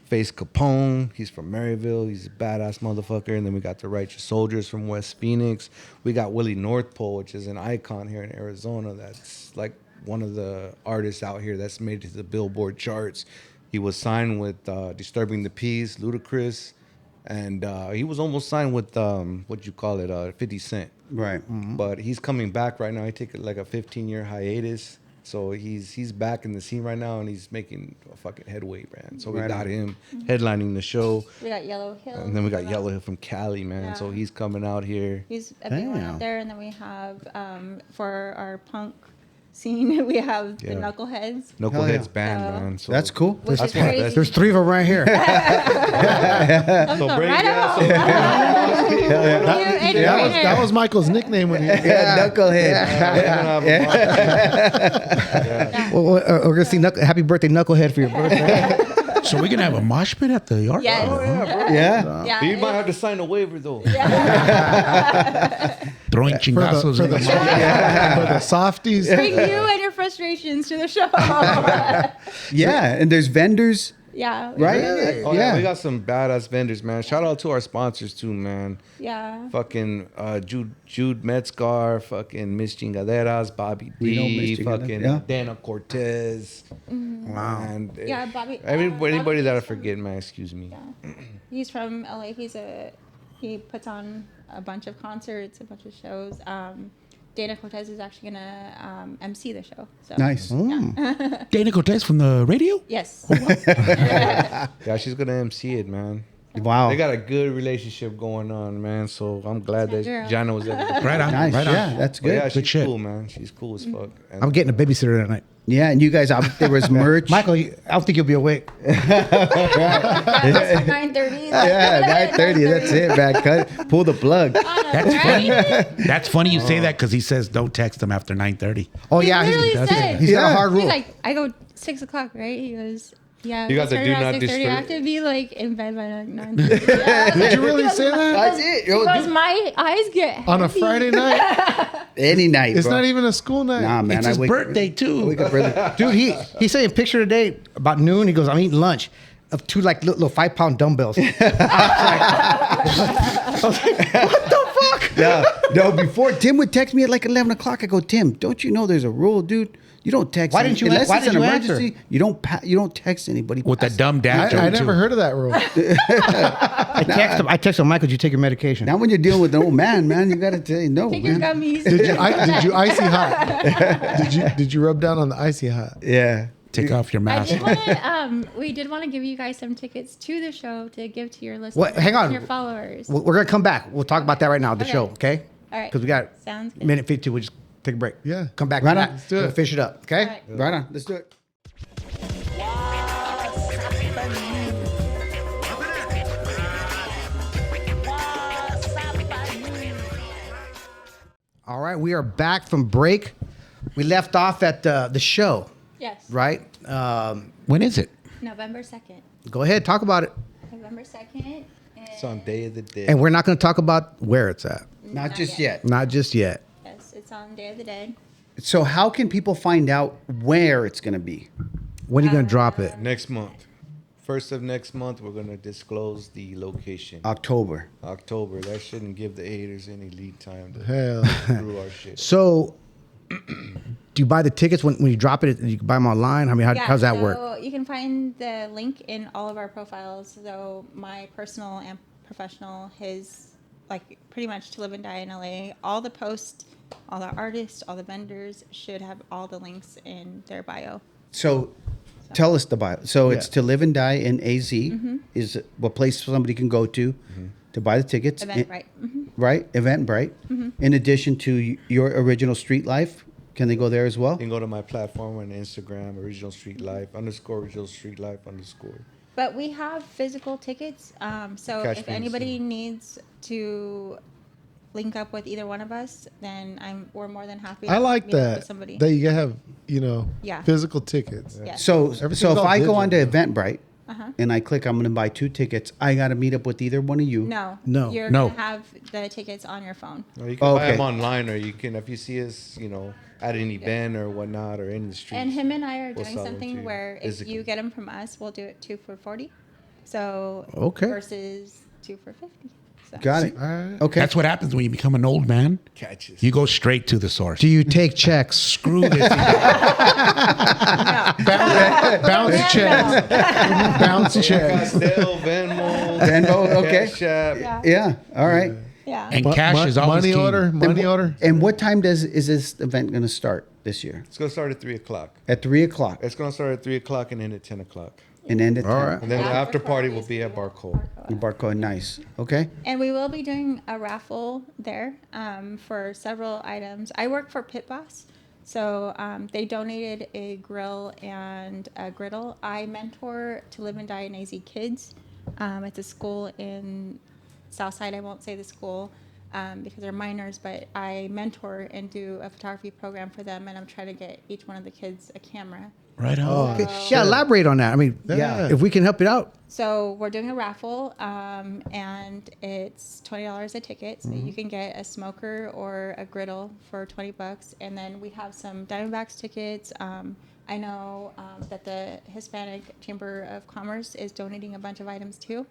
Face Capone. He's from Maryville. He's a badass motherfucker. And then we got the Righteous Soldiers from West Phoenix. We got Willie North Pole, which is an icon here in Arizona. That's like one of the artists out here that's made it to the Billboard charts. He was signed with Disturbing the Peace, Ludacris, and he was almost signed with 50 Cent. Right. But he's coming back right now. He took like a 15-year hiatus, so he's back in the scene right now, and he's making a fucking headway, man. So we Right got on. him headlining the show, we got Yellow Hill. and then we got Yellow Hill from Cali, man. Yeah. So he's coming out here. He's a big one Damn. out there. And then we have for our punk scene. We have the Yeah. Knuckleheads. Knuckleheads yeah. band, So- man. So That's cool. Which That's is why- crazy. There's 3 of them right here. So Right break on. so That was Michael's nickname when he. Yeah, knucklehead. Well, we're gonna see Happy birthday, Knucklehead, for your birthday. So we're gonna have a mosh pit at the yard. Yes. Yeah. Yeah. You might have to sign a waiver though. Throwing chingazos. For the softies. Bring you and your frustrations to the show. Yeah, and there's vendors, Yeah. right? Oh yeah, we got some badass vendors, man. Shout out to our sponsors too, man. Yeah. Fucking Jude Metzgar, fucking Miss Chingaderas, Bobby We know D, Miss Chingadera, fucking yeah. Dana Cortez. Wow. And Yeah, Bobby. anybody Bobby that I is from- forget, man, excuse me. He's from LA. He puts on a bunch of concerts, a bunch of shows. Dana Cortez is actually gonna MC the show. So. Nice. Dana Cortez from the radio. Yes. Yeah, she's gonna MC it, man. Wow. They got a good relationship going on, man. So I'm glad That's that my girl. Jana was able to. Right on. Nice. Right on. Yeah, that's But good. yeah, she's shit. cool, man. She's cool as fuck. And I'm getting a babysitter that night. Yeah, and you guys, there was merch. Michael, I don't think you'll be awake. 9:30. Yeah, 9:30. That's it, man. Pull the plug. That's funny. That's funny you say that because he says don't text him after 9:30. Oh He yeah, literally he's said- got a Yeah. hard He's rule. like, I go 6 o'clock, right? He goes, yeah. You got the start do around not 6:30. I disturb. have to be like in bed by like 9:30. Did you really say that? That's it. Yo, Because my eyes get On a heavy. Friday night? any night, It's bro. not even a school night. Nah, man. It's his I wake, birthday I too. wake up early. Dude, he's saying picture today about noon. He goes, I'm eating lunch of 2 like little 5-pound dumbbells. Yeah. No, before Tim would text me at like 11 o'clock, I go, Tim, don't you know there's a rule, dude? You don't text. Why didn't you- unless why it's didn't an you answer? emergency. You don't text anybody With that past- dumb dad joke I too. never heard of that rule. I text him, Michael, did you take your medication? Now when you're dealing with an old man, you got to tell you no, Take your man. gummies. Did you icy hot? Did you rub down on the icy hot? Yeah. Take off your I mask. did want to. We did want to give you guys some tickets to the show to give to your listeners. What? Hang on. Your followers. We're gonna come back. We'll talk about that right now. The Okay. show, okay? All right. Because we got Sounds good. minute 52. We'll just take a break. Yeah. Come back. Right to on. that. Let's do it. We'll finish it up. Okay. All right. Right on. Let's do it. All right. We are back from break. We left off at the show, Yes. right? When is it? November 2nd. Go ahead. Talk about it. November 2nd. It's on Day of the Dead. And we're not going to talk about where it's at. Not just yet. Not just yet. Yes, it's on Day of the Dead. So how can people find out where it's going to be? When are you going to drop it? Next month. First of next month, we're going to disclose the location. October. October. That shouldn't give the haters any lead time to Hell. screw our shit. So, do you buy the tickets when you drop it? You can buy them online. I mean, how's that work? So you can find the link in all of our profiles. So my personal and professional, his, like pretty much to live and die in LA. All the posts, all the artists, all the vendors should have all the links in their bio. So tell us the bio. So it's Yeah. To Live and Die in AZ is what place somebody can go to buy the tickets. Eventbrite. Right? Eventbrite. In addition to your original Street Life, can they go there as well? You can go to my platform on Instagram, Original Street Life, _Original Street Life _. But we have physical tickets. So Cash if payments, anybody yeah. needs to link up with either one of us, then we're more than happy. I like meet up that. with somebody. That you have, Yeah. physical tickets. Yes. So Everything's if all I go onto digital Eventbrite and I click, I'm going to buy 2 tickets, I got to meet up with either one of you. No. No. You're No. gonna have the tickets on your phone. Or you can buy Okay. them online, or you can, if you see us, at an event or whatnot, or in the streets. And him and I are We'll doing sell them to something you where if physically. you get them from us, we'll do it 2 for $40. So Okay. versus 2 for $50. So. Got it. All right. Okay. That's what happens when you become an old man. Catches. You go straight to the source. Do you take checks? Screw this. Bounce checks. Bounce checks. Pastel, Venmo, Venmo, okay. Cash App. Yeah. Yeah. All right. Yeah. And cash is always money king. order. Money order. And what time is this event going to start this year? It's gonna start at 3 o'clock. At 3 o'clock It's gonna start at 3 o'clock and end at 10 o'clock. and end at 10. All right. And then the After after party will parties, be at Barcode. Barcode, nice. Okay. And we will be doing a raffle there for several items. I work for Pit Boss, So they donated a grill and a griddle. I mentor To Live and Die in AZ kids. It's a school in Southside. I won't say the school because they're minors, but I mentor and do a photography program for them, and I'm trying to get each one of the kids a camera. Right on. Yeah, elaborate on that. I mean, Yeah. if we can help it out. So we're doing a raffle, and it's $20 a ticket. So you can get a smoker or a griddle for $20, and then we have some Diamondbacks tickets. I know that the Hispanic Chamber of Commerce is donating a bunch of items too.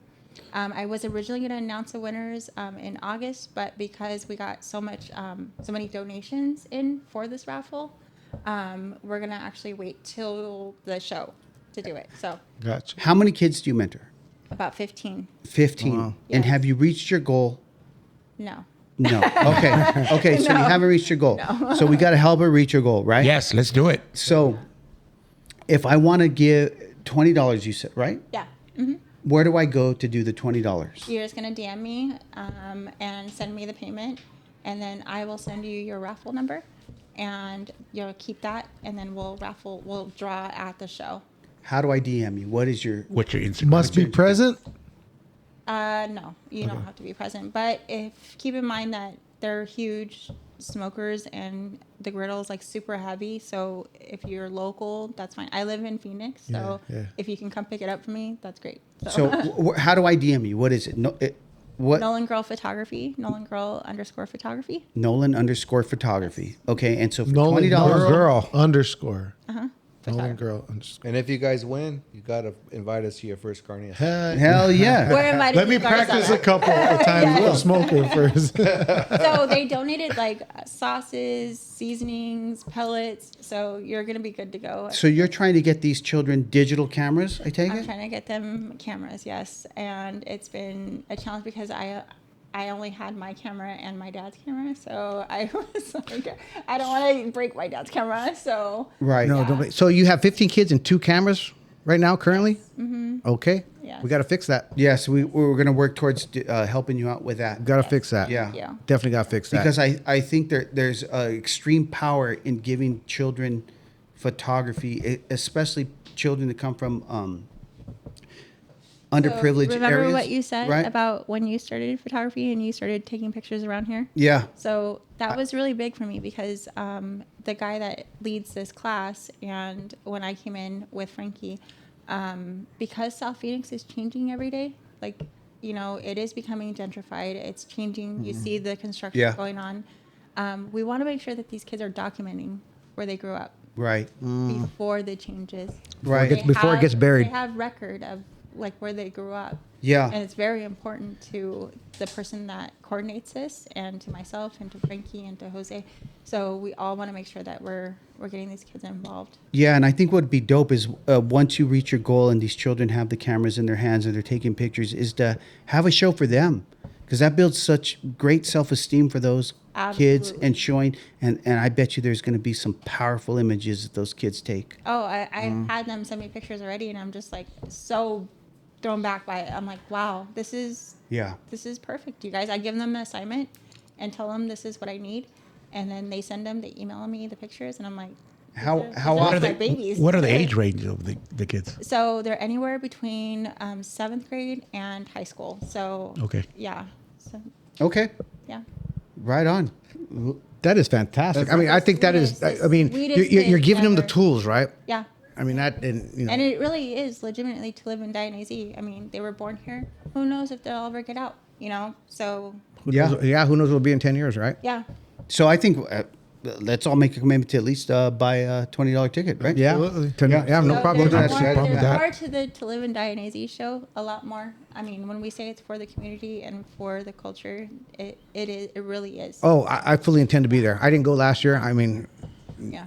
I was originally going to announce the winners in August, but because we got so many donations in for this raffle, we're going to actually wait till the show to do it. So Gotcha. How many kids do you mentor? about 15. 15. Wow. And Yes. have you reached your goal? No. No. Okay. Okay. So you haven't reached your goal. No. So we got to help her reach her goal, right? Yes, let's do it. So if I want to give $20, you said, right? Yeah. Where do I go to do the $20? You're just going to DM me and send me the payment, and then I will send you your raffle number, and you'll keep that, and then we'll draw at the show. How do I DM you? What is your... What's your Instagram? Must be present. No, you don't have to be present, but keep in mind that they're huge smokers and the griddle is like super heavy. So if you're local, that's fine. I live in Phoenix, so Yeah. if you can come pick it up for me, that's great. So how do I DM you? What is it? What? Nolan Girl Photography, Nolan Girl _photography. Nolan_photography. Okay. And so for Nolan $20... Girl. underscore. Uh-huh. Nolan girl underscore. And if you guys win, you gotta invite us to your first carne. Hell yeah. We're inviting Let me you guys practice on a couple of times with smoking first. So they donated like sauces, seasonings, pellets. So you're gonna be good to go. So you're trying to get these children digital cameras, I take I'm it? trying to get them cameras, yes, and it's been a challenge because I only had my camera and my dad's camera, so I was like, I don't want to break my dad's camera, so Right. No, don't. So you have 15 kids and 2 cameras right now currently? Mm-hmm. Okay. Yes. We got to fix that. Yes, we're going to work towards helping you out with that. Got to fix that. Yeah. thank you. Definitely got to fix that. Because I think there's extreme power in giving children photography, especially children that come from underprivileged So remember areas. what you said right? about when you started photography and you started taking pictures around here? Yeah. So that was really big for me because the guy that leads this class, and when I came in with Frankie, because South Phoenix is changing every day, like, you know, it is becoming gentrified. It's changing. You see the construction Yeah. going on. We want to make sure that these kids are documenting where they grew up Right. before the changes. Right. Before it gets buried. They have record of like where they grew up. Yeah. And it's very important to the person that coordinates this, and to myself, and to Frankie, and to Jose. So we all want to make sure that we're getting these kids involved. Yeah, and I think what would be dope is once you reach your goal and these children have the cameras in their hands and they're taking pictures, is to have a show for them, because that builds such great self-esteem for those kids, Absolutely. and showing. And I bet you there's going to be some powerful images that those kids take. Oh, I had them send me pictures already, and I'm just like so thrown back by it. I'm like, wow, this is perfect, you guys. I give them an assignment and tell them this is what I need, and then they send them, they email me the pictures, and I'm like, How these how are often? my babies. What are the age range of the kids? So they're anywhere between 7th grade and high school. So Okay. yeah, so Okay, yeah. right on. that is fantastic. I mean, I think that is, Sweetest- I mean, sweetest you're thing giving them the ever. tools, right? Yeah. I mean, that, and, you know. And it really is legitimately to live and die in AZ. I mean, they were born here. Who knows if they'll ever get out, you know? So, Yeah. Who knows what will be in 10 years, right? yeah. So I think let's all make a commitment to at least buy a $20 ticket, right? Yeah. Absolutely. Yeah, no So problem. There's No more, problem with there's that. more to the To Live and Die in AZ show, a lot more. I mean, when we say it's for the community and for the culture, it really is. Oh, I fully intend to be there. I didn't go last year. I mean, Yeah.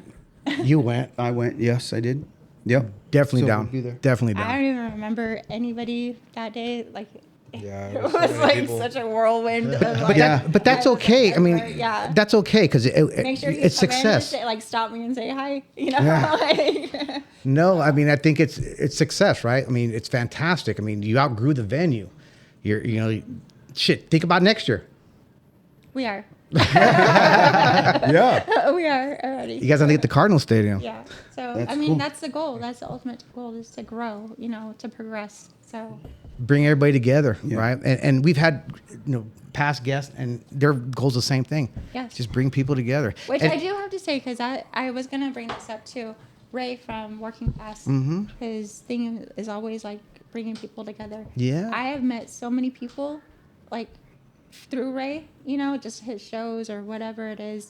you went. I went. Yes, I did. Yep. Definitely So down. we'll be there. Definitely I down. don't even remember anybody that day. Like, Yeah, it there was was so many like people. such a whirlwind. Of But like, Yeah. but that's okay. I mean, yeah. that's okay because Make sure you it's come in and success. say, like, stop me and say hi. You know, Yeah. like, No, I mean, I think it's success, right? I mean, it's fantastic. I mean, you outgrew the venue. Shit. Think about next year. we are. Yeah. We are already. You guys want to get the Cardinal Stadium. Yeah. So That's I mean, cool. that's the goal. That's the ultimate goal, is to grow. To progress. So Bring everybody together, Yeah. right? And we've had, past guests, and their goal's the same thing. Yes. Just bring people together. Which And- I do have to say, because I was going to bring this up too. Ray from Working Class, his thing is always like bringing people together. Yeah. I have met so many people like through Ray, just his shows or whatever it is,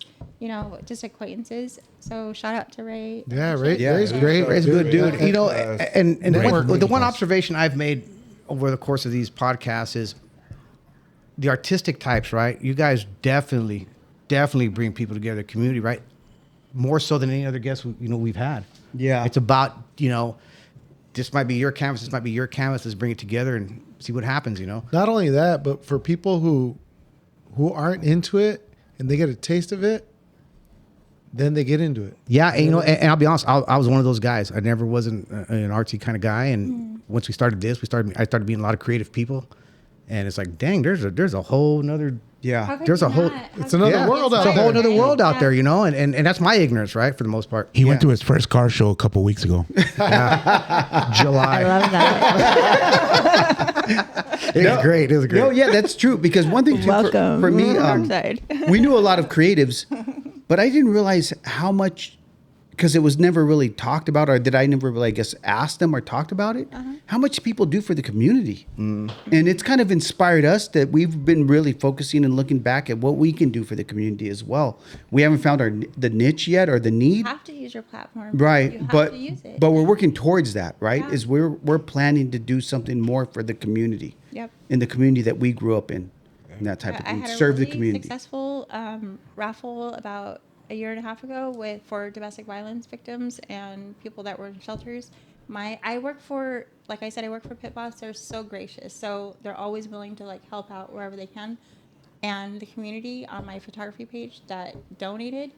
just acquaintances. So shout out to Ray. Yeah, Ray's Yeah. great. Ray's a good dude. Yeah. And the Ray one, from the one Class. observation I've made over the course of these podcasts is the artistic types, right? You guys definitely bring people together, community, right? More so than any other guest we've had. Yeah. It's about, this might be your canvas, this might be your canvas. Let's bring it together and see what happens, Not only that, but for people who aren't into it and they get a taste of it, then they get into it. Yeah, and I'll be honest, I was one of those guys. I never was an artsy kind of guy, and once we started this, I started meeting a lot of creative people, and it's like, dang, there's a whole nother Yeah. there's a whole It's another world out it's a whole there. other world out there, and that's my ignorance, right, for the most part. He went to his first car show a couple weeks ago. July. I love that. It was great. It was great. No, yeah, that's true. Because one thing too, Welcome. for me, Outside. we knew a lot of creatives, but I didn't realize how much, because it was never really talked about, or did I never really, I guess, ask them or talked about it? How much people do for the community. And it's kind of inspired us that we've been really focusing and looking back at what we can do for the community as well. We haven't found the niche yet or the You need. have to use your platform. Right, You have but to use it. we're working towards that, right? Yeah. Is we're planning to do something more for the community, Yep. in the community that we grew up in, and that type Yeah, of I thing. had a Serve really the community. successful raffle about a year and a half ago for domestic violence victims and people that were in shelters. I work for, like I said, I work for Pit Boss. They're so gracious, so they're always willing to help out wherever they can. And the community on my photography page that donated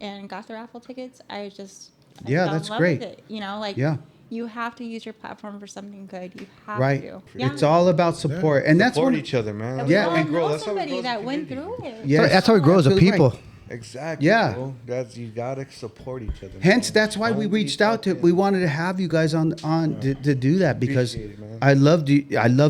and got the raffle tickets, I Yeah, fell in that's love great. with it. Yeah. You have to use your platform for something good. You have Right. to. It's all about support, and that's Support one. each other, man. And we Yeah, all and know That's how we somebody grow as a that went community. through it. Yes. That's how we grow as a Absolutely people. right. Exactly. Yeah. Bro. You gotta support each other. Hence, man. that's why we Don't reached be out to. fucking- We wanted to have you guys on to do that because Appreciate it, man. I loved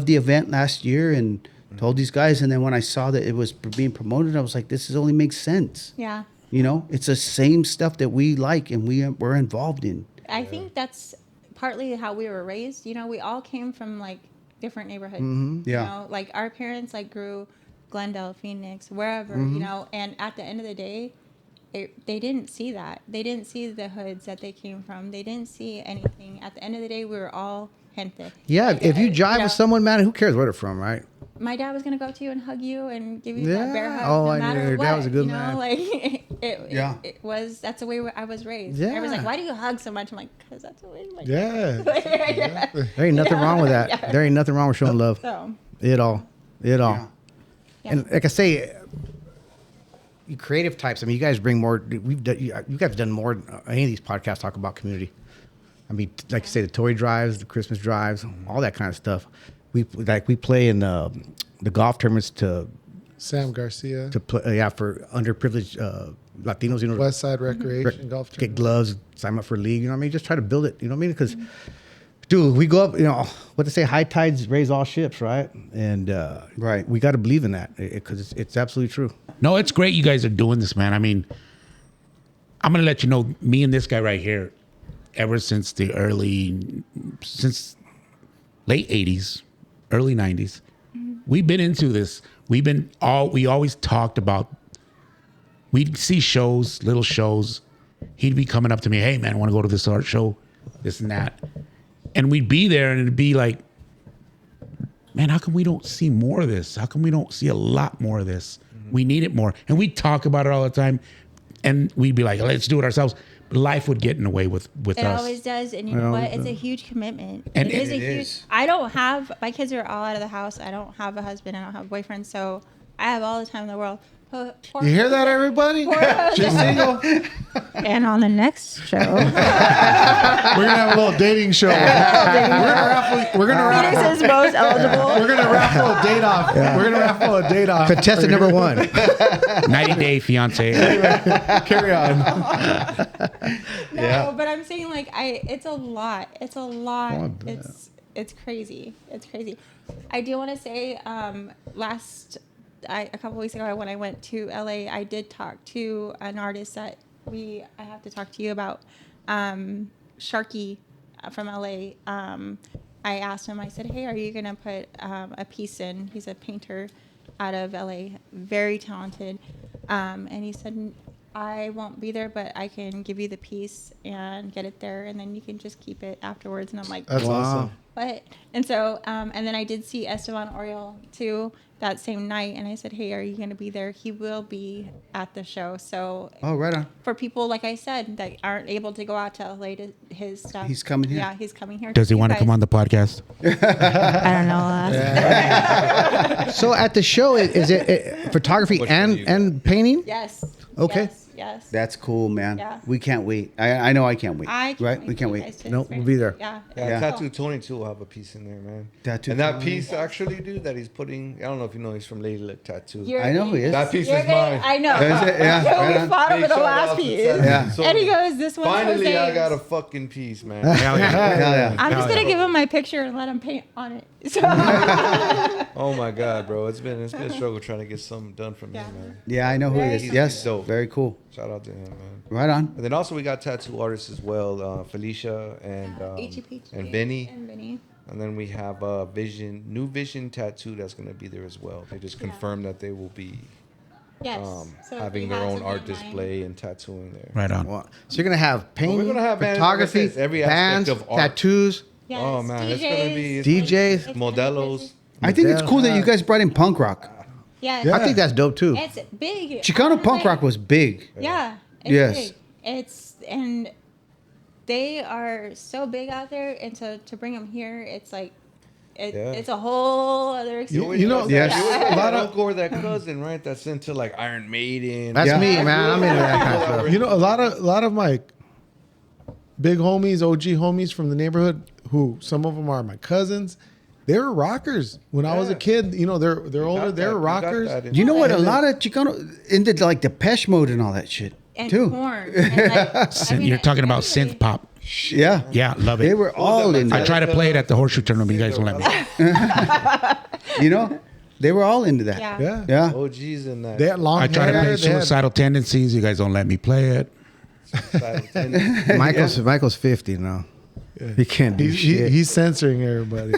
the event last year and told these guys, and then when I saw that it was being promoted, I was like, this only makes sense. Yeah. It's the same stuff that we like and we're involved in. I think that's partly how we were raised. We all came from different neighborhoods. Yeah. Our parents grew Glendale, Phoenix, wherever, and at the end of the day, they didn't see that. They didn't see the hoods that they came from. They didn't see anything. At the end of the day, we were all gente. Yeah, if you jive know, with someone, man, who cares where they're from, right? My dad was gonna go up to you and hug you and give you Yeah. that bear hug. Oh, no I matter knew. Your what, dad was a good you know? man. Yeah. It was. That's the way I was raised. Yeah. Everyone's like, "Why do you hug so much?" I'm like, "Cause that's the way my Yeah. There ain't nothing wrong with that. Yeah. There ain't nothing wrong with showing love. So It all. yeah. And like I say, you creative types. I mean, you guys bring more. You guys have done more. Any of these podcasts talk about community. I mean, like you say, the toy drives, the Christmas drives, all that kind of stuff. We play in the golf tournaments to Sam Garcia, play for underprivileged Latinos. West Side Recreation Golf Get Tournament. gloves, sign up for a league. You know what I mean? Just try to build it. You know what I mean? Because, dude, we go up. What they say, high tides raise all ships, right? And Right. we got to believe in that because it's absolutely true. No, it's great you guys are doing this, man. I mean, I'm going to let you know, me and this guy right here, ever since since late 80s, early 90s, we've been into this. We always talked about, we'd see shows, little shows. He'd be coming up to me, hey, man, I want to go to this art show, this and that. And we'd be there and it'd be like, man, how come we don't see more of this? How come we don't see a lot more of this? We need it more. And we'd talk about it all the time. And we'd be like, let's do it ourselves. But life would get in the way with It us. always does, and you know what? It's a huge commitment. And it is it a huge. is. I don't have my kids are all out of the house. I don't have a husband. I don't have a boyfriend. So I have all the time in the world. You hear that, everybody? She's single. And on the next show, We're gonna have a little dating show. We're gonna raffle. Phoenix is most eligible. We're gonna raffle a date off. We're gonna raffle a date off. Contestant number 1. 90-day fiance. Carry on. No, but I'm saying like it's a lot. It's a lot. It's crazy. It's crazy. I do want to say a couple weeks ago when I went to LA, I did talk to an artist that I have to talk to you about, Sharky from LA. I asked him, I said, hey, are you going to put a piece in? He's a painter out of LA, very talented. And he said, I won't be there, but I can give you the piece and get it there, and then you can just keep it afterwards. And I'm like, That's awesome. what? And so, and then I did see Esteban Oriol too that same night, and I said, hey, are you going to be there? He will be at the show. So, right on. for people, like I said, that aren't able to go out to LA to his stuff. He's coming here? Yeah, he's coming here. Does he want to come on the podcast? I don't know. So at the show, is it photography and painting? Yes. Okay. Yes. That's cool, man. Yeah. We can't wait. I know I can't wait. I can't right? wait We can't for you wait. guys to Nope, we'll experience be it. there. Yeah. Yeah, Yeah. Tattoo Tony too will have a piece in there, man. Tattoo and that Tony. piece actually, dude, that he's putting. I don't know if you know, he's from Lady Luck Tattoo. I know who he is. That piece You're is gonna- mine. I know. Is it? Yeah, So right we on. fought over Big the shout last out to piece. Tattoo. Yeah. So And he goes, this one's finally, Jose's. I got a fucking piece, man. Hell yeah. Hell yeah. I'm just gonna give him my picture and let him paint on it. So Oh my god, bro, it's been a struggle trying to get something done from Yeah. him, man. Yeah, I know who he is. Very Yes. dope. Very cool. Shout out to him, man. Right on. And then also we got tattoo artists as well, Felicia and and Benny. And Benny. And then we have New Vision Tattoo that's gonna be there as well. They just confirmed that they will be Yes. So having we their have own something art in mind. display and tattooing there. Right on. Wow. So you're gonna have painting, we're gonna have bands, photography, like I said, every aspect bands, of art. tattoos. Yes. Oh man, it's gonna be DJs. Modelos. I think it's cool that you guys brought in punk rock. Yes. I think that's dope too. It's big. Chicano punk rock was big. Yeah. It's Yes. big. And they are so big out there, and to bring them here, it's like it's a whole other experience. You know, Yes. a lot of or that cousin, right? That's into like Iron Maiden. That's Yeah. me, man. I'm into that kind of stuff. You know, a lot of my big homies, OG homies from the neighborhood, who some of them are my cousins. They were rockers when I was a Yeah. kid. You know, they're older. They were rockers. You know what? A lot of Chicano into like Depeche Mode and all that shit and too. corn. And like, You're talking about everybody- synth pop. Yeah. Yeah, love it. They were all into I that. try to play it at the horseshoe tournament, but you guys don't let me. You know, they were all into that. Yeah. Yeah. Yeah. OGs in that. They had long I try to hair. play They had- Suicidal Tendencies. You guys don't let me play it. Michael's 50 now. He can't do shit. He's censoring everybody.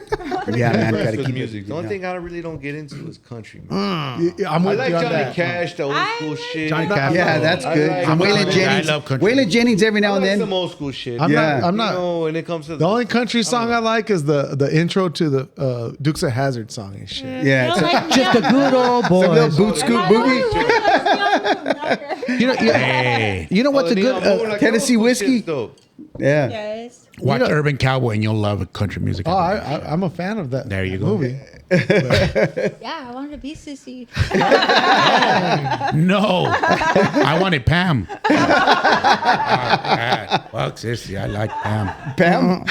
Yeah, man. Gotta Good keep music. it. The only yeah. thing I really don't get into is country. Man. I'm I with like you on Johnny that. Cash, the old I school like shit. Johnny Cash. Yeah, that's I good. like- Some I'm Waylon a- Jennings. I love country. Waylon Jennings every now I and like then. some old school shit. I'm Yeah. not. You know, when it comes to The only country song I like is the intro to the Dukes of Hazzard song and shit. Yeah, I it's don't like Just a good old a little boy. boot scoot boogie. You know, Hey, you know what's a good? Tennessee whiskey? Though. Yeah. Yes. watch Urban Cowboy and you'll love country music. Oh, I'm a fan of that. There you go. movie. Yeah, I wanted to be sissy. No, I wanted Pam. Oh, God. Fuck sissy, I like Pam. Pam?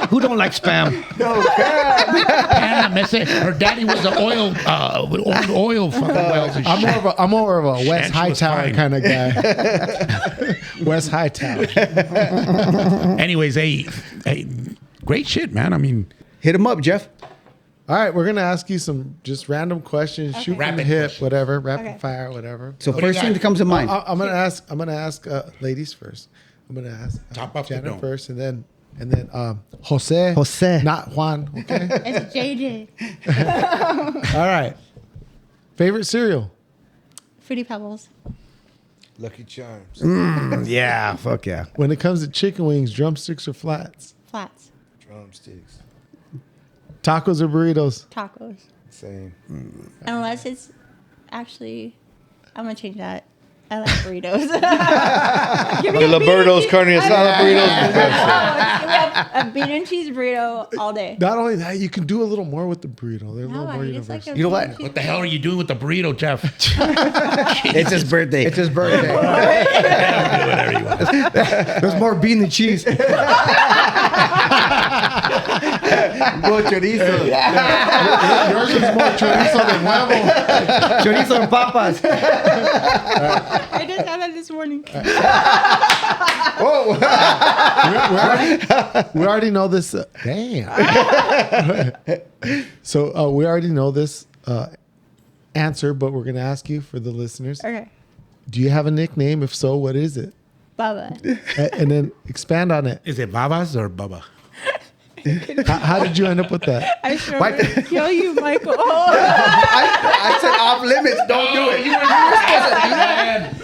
Who don't like spam? Pam, that's it. Her daddy was an oil fucking wells and shit. I'm more of a West And she was Hightower fine. kind of guy. West Hightower. Anyways, hey, great shit, man. I mean, Hit him up, Jeff. All right, we're gonna ask you some just random questions, shoot from the Rapid hip, questions. whatever, rapid Okay. fire, whatever. So What do you first thing got? that comes to mind. I'm gonna ask ladies first. I'm gonna ask Top off the Jana dome. first, and then Jose. Jose. Not Juan. Okay. It's JJ. All right. Favorite cereal? Fruity Pebbles. Lucky Charms. Yeah, fuck yeah. When it comes to chicken wings, drumsticks or flats? Flats. Drumsticks. Tacos or burritos? Tacos. Same. Unless it's actually, I'm going to change that. I like burritos. Give The me a bean and Liberto's cheese- carne asada burritos. Give me a bean and cheese burrito all day. Not only that, you can do a little more with the burrito. They're a No, little more I just like universal. a You know bean what? and cheese What the hell are you doing with the burrito, Jeff? It's his birthday. It's his birthday. Do whatever you want. There's more bean than cheese. Go chorizo. Yours is more chorizo than huevo. Chorizo and papas. I just had that this morning. We already know this. Damn. So we already know this answer, but we're going to ask you for the listeners. Okay. Do you have a nickname? If so, what is it? Baba. And then expand on it. Is it Babas or Bubba? How did you end up with that? I sure would kill you, Michael. I said off limits. Don't do it.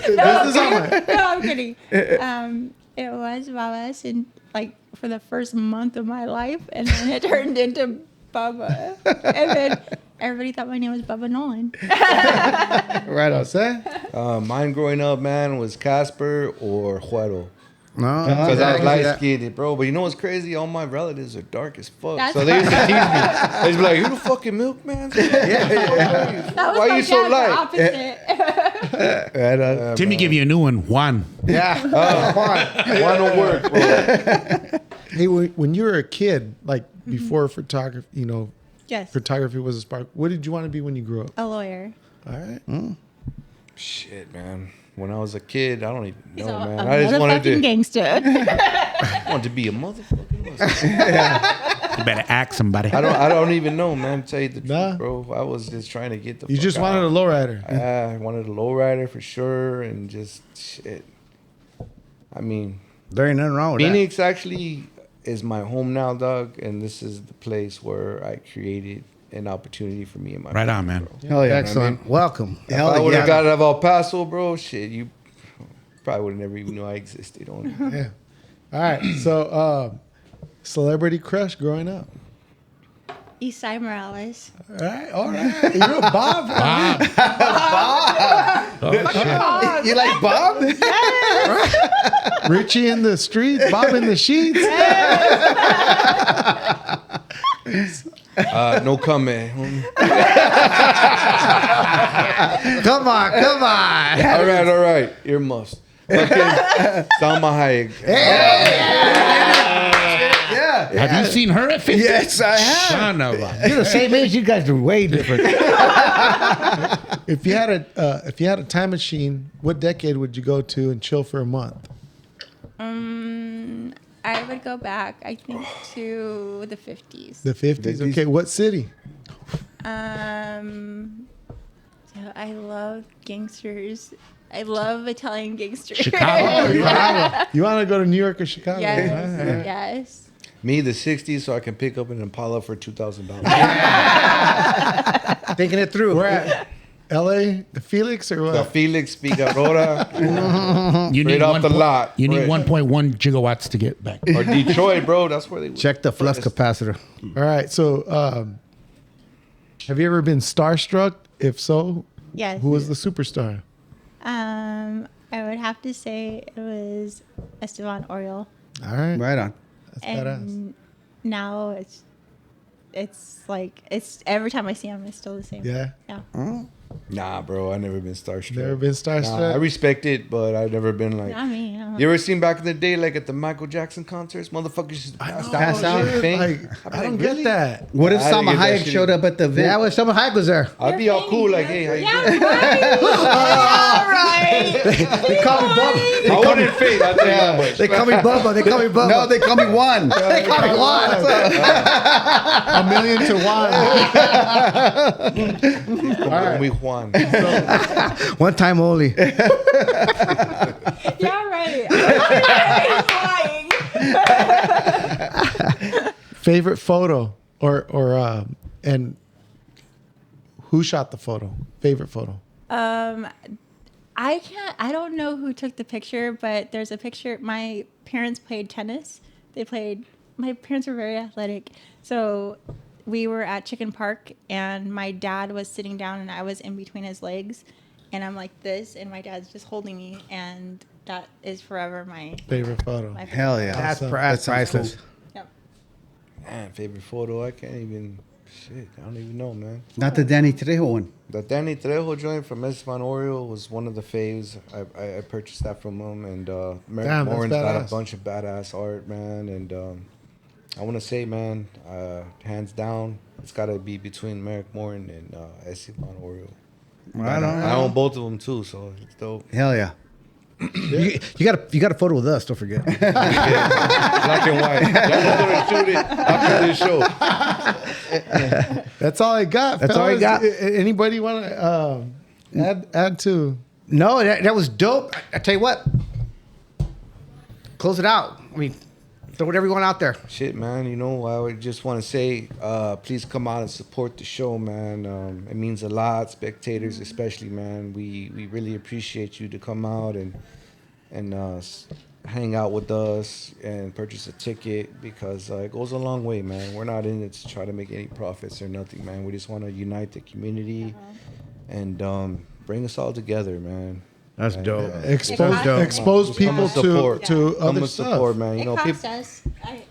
This is on my. No, I'm kidding. It was Waas and like for the first month of my life, and then it turned into Bubba, and then everybody thought my name was Bubba Nolan. Right on. Say? Mine growing up, man, was Casper or Juero. No. Because I was light that. skinned, bro. But you know what's crazy? All my relatives are dark as fuck. That's So they used to tease me. They used to be like, "You the fucking milkman? That was Why my you so dad, light?" the opposite. Right on. Timmy give you a new one, Juan. Yeah. One will work, bro. Hey, when you were a kid, like before photography, Yes, photography was a spark. What did you want to be when you grew up? a lawyer. All right. Shit, man. When I was a kid, I don't even know, So, man. a I just wanted motherfucking to, gangster. wanted to be a motherfucking Muslim. You better ask somebody. I don't even know, man. Tell you the Nah. truth, bro. I was just trying to get the. You fuck just out. wanted a lowrider. I wanted a lowrider for sure, and just shit. I mean, There ain't nothing wrong with Phoenix actually is my home now, dog, and this is the place where I created an opportunity for me and my Right family, on, man. bro. that. Hell yeah. Excellent. Welcome. If Hell I would yeah. have got out of El Paso, bro, shit, you probably would have never even knew I existed. Yeah. All right. So, celebrity crush growing up. Eastside Morales. All right. All right. You're a Bob. Bob. You like Bob? Richie in the streets, Bob in the sheets. No comment. Come on. Come on. All right. Earmuffs. Okay. Salma Hayek. Yeah. Have you seen her at 50? Yes, I have. Son of a. You're the same age. You guys are way different. If you had a time machine, what decade would you go to and chill for a month? I would go back, I think, to the 50s. The 50s. Okay. What city? So I love gangsters. I love Italian gangsters. Chicago. You want to go to New York or Chicago? Yes, All right. yes. Me, the 60s, so I can pick up an Impala for $2,000. Thinking it through. We're at L.A. Felix or The what? Felix Figueroa You Straight off the lot. You need Right. 1.1 gigawatts to get back. or Detroit, bro. That's where they Check the flux capacitor. All right. So, have you ever been starstruck? If so, Yes. who was the superstar? I would have to say it was Esteban Oriol. All right. Right on. That's badass. And now it's like it's every time I see him, it's still the same. Yeah. Yeah. Nah, bro. I never been starstruck. Never been starstruck? Nah, I respect it, but I've never been like. I mean, I don't You ever seen back in the day, like at the Michael Jackson concerts, motherfuckers used to pass Pass out out? and faint? Like, I'd be I don't like, really? get that. What if I didn't Salma get that Hayek shit showed up at the event? Yeah, when someone Hyde was there. I'd be all cool, like, hey, how you doing? All right. They call me Bubba. I wouldn't faint. I'd tell you that much. They call me Bubba. They call me Bubba. No, they call me Juan. They call me Juan. A million to one. We Juan. One time only. Yeah, right. I'm lying. Favorite photo or and who shot the photo? Favorite photo. I don't know who took the picture, but there's a picture. My parents played tennis. My parents were very athletic. So we were at Chicken Park and my dad was sitting down and I was in between his legs. and I'm like this, and my dad's just holding me, and that is forever my Favorite photo. my favorite. Hell yeah. That's Awesome. that's That sounds priceless. Yep. Man, favorite photo. I can't even. Shit, I don't even know, man. Not the Danny Trejo one. The Danny Trejo joint from Esteban Oriole was one of the faves. I purchased that from him, and Merrick Damn, that's Morin's got a badass. bunch of badass art, man. And I want to say, man, hands down, it's got to be between Merrick Morin and Esteban Oriole. Right on. I own both of them too, so it's dope. Hell yeah. You got a photo with us. Don't forget. Black and white. Y'all gonna shoot it after this show. That's all I got. That's all I got. Anybody want to add to? No, that was dope. I tell you what. Close it out. I mean, throw whatever you want out there. Shit, man. You know, I would just want to say, please come out and support the show, man. It means a lot. Spectators, especially, man. We really appreciate you to come out and hang out with us and purchase a ticket because it goes a long way, man. We're not in it to try to make any profits or nothing, man. We just want to unite the community and bring us all together, man. That's dope. Expose people support. to Come other and stuff. support, man. You It know, costs people. us.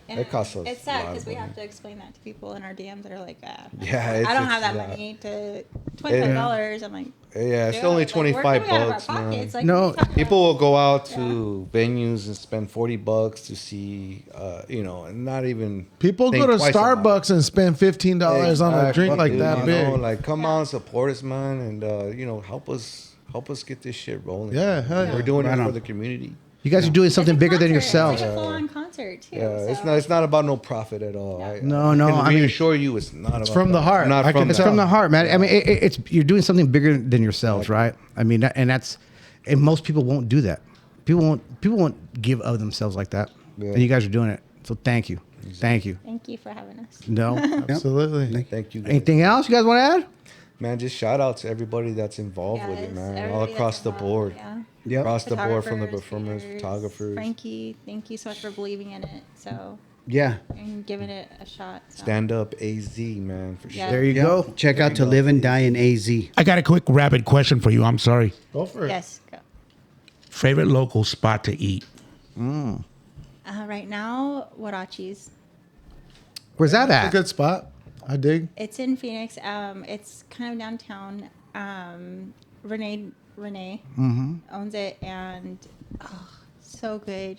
It costs us It's a sad lot because of we money. have to explain that to people in our DMs that are like, Yeah, I don't have it's that a lot. money to $25. I'm like, Yeah, it's dude, only like, where can we $25 out of our bucks, man. pockets? Like, No, what are you talking People about? will go out to venues and spend $40 to see, and not even. People think go to twice about it. Starbucks and spend $15 on a Exactly, drink like dude, that you big. know, like, come on, support us, man, and help us get this shit rolling. Yeah, hell yeah. We're doing Right it for on. the community. You guys are doing It's a something bigger than concert. yourselves. It's like a full-on concert too. Yeah, so. it's not about no profit at all. No, I no, can I mean, reassure you, it's not. It's from the heart. Not I from can It's the tell. from the heart, man. I mean, it's you're doing something bigger than yourselves, right? I mean, and most people won't do that. People won't give of themselves like that, Yeah. and you guys are doing it. So thank you, thank you. Thank you for having us. No, Absolutely. Thank you. Guys. anything else you guys want to add? Man, just shout out to everybody that's involved with it, Yes, man. All everybody across that's the involved, board. yeah. Yep. Across the board, from the Photographers, performers, painters, photographers. Frankie, thank you so much for believing in it. So Yeah. and giving it a shot. So. Stand up AZ, man, for Yeah. sure. There you Yeah. go. Check out To Live and Die in AZ. I got a quick rapid question for you. I'm sorry. Go for it. Yes. Go. Favorite local spot to eat? Right now, Huarachi's. Where's that It's a at? good spot. I dig. It's in Phoenix. It's kind of downtown. Renee owns it, and so good.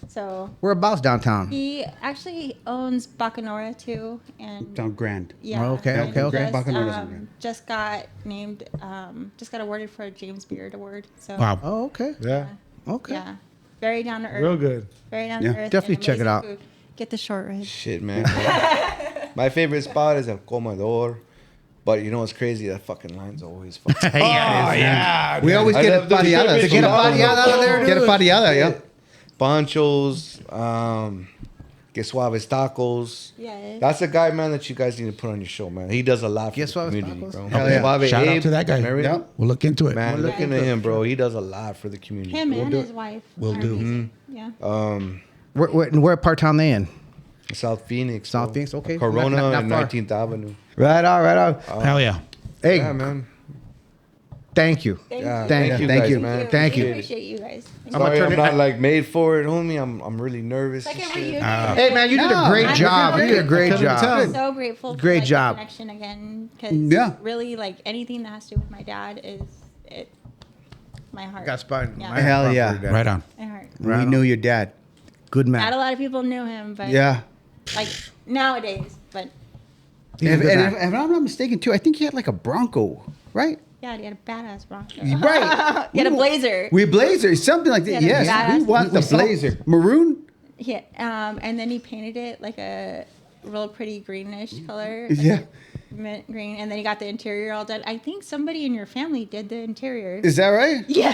So Whereabouts downtown? he actually owns Bacanora too, and Down Grand. yeah. Oh, okay, and okay, okay. Just, Bacanora's on Grand. just got named. Just got awarded for a James Beard Award. So Wow. Oh, okay, Yeah. okay. yeah, very down to earth. Real good. Very down Yeah. to earth. Definitely and check it amazing out. food. Get the short rib. Shit, man. My favorite spot is El Comedor. But you know what's crazy? That fucking line's always fucking. yeah. We always I get a love the pareada. service. Get a Pareada out of there. Get a pareada, yeah. Panchos, Que Suaves Tacos. Yeah. That's a guy, man, that you guys need to put on your show, man. He does a lot for Que the Suaves community, Tacos? bro. Hell yeah. Suave Shout out Abe, to that guy. Mary? Yep. We'll look into it. Man, look into him, bro. He does a lot for the community. Him and do his wife. We'll are do. amazing. Yeah. Where part town they in? South Phoenix. South bro. Phoenix, okay. Corona Not and far. 19th Avenue. Right on, right on. Hell yeah. Hey, Yeah, man. thank you. Yeah, Thank you, guys, thank you. man. Thank We you. appreciate you guys. Thank I'm you. gonna Sorry, turn I'm it- not like made for it, homie. I'm really nervous. It's like and a shit. reunion. Hey man, you did a No, great I'm job. You did a great couldn't job. tell. I'm so grateful for Great like, job. the connection again because Yeah. really like anything that has to do with my dad is it my heart. Got spot. Yeah. my Hell heart yeah. for you, Dad. Right on. My heart. Right We on. knew your dad. Good Not man. a lot of people knew him, but Yeah. like nowadays. But He's a And good if man. I'm not mistaken, too, I think he had like a Bronco, right? yeah, he had a badass Bronco. Right. He had a Blazer. We Blazer, something like that. Yeah, Yes, badass. we want the We saw- Blazer. Maroon? Yeah, and then he painted it like a real pretty greenish color. Yeah. Mint green, and then he got the interior all done. I think somebody in your family did the interior. Is that right? Yeah.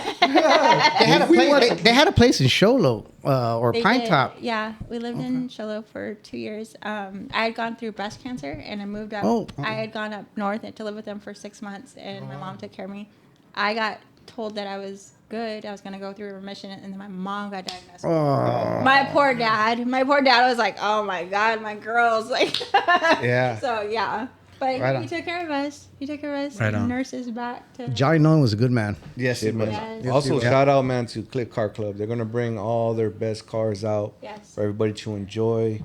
They had a place in Sholo or They Pine did. Top. Yeah, we lived in Sholo for 2 years. I had gone through breast cancer, and I moved up. Oh. I had gone up north to live with them for 6 months, and my mom took care of me. I got told that I was good. I was going to go through remission, and then my mom got diagnosed. Oh. My poor dad. My poor dad was like, "Oh my God, my girl's like." Yeah. So yeah. But Right on. he took care of us. He took care of us. Right on. Nurses back to. Jana Nolan was a good man. Yes, it was. Yes. Also, shout out, man, to Click Car Club. They're gonna bring all their best cars out Yes. for everybody to enjoy.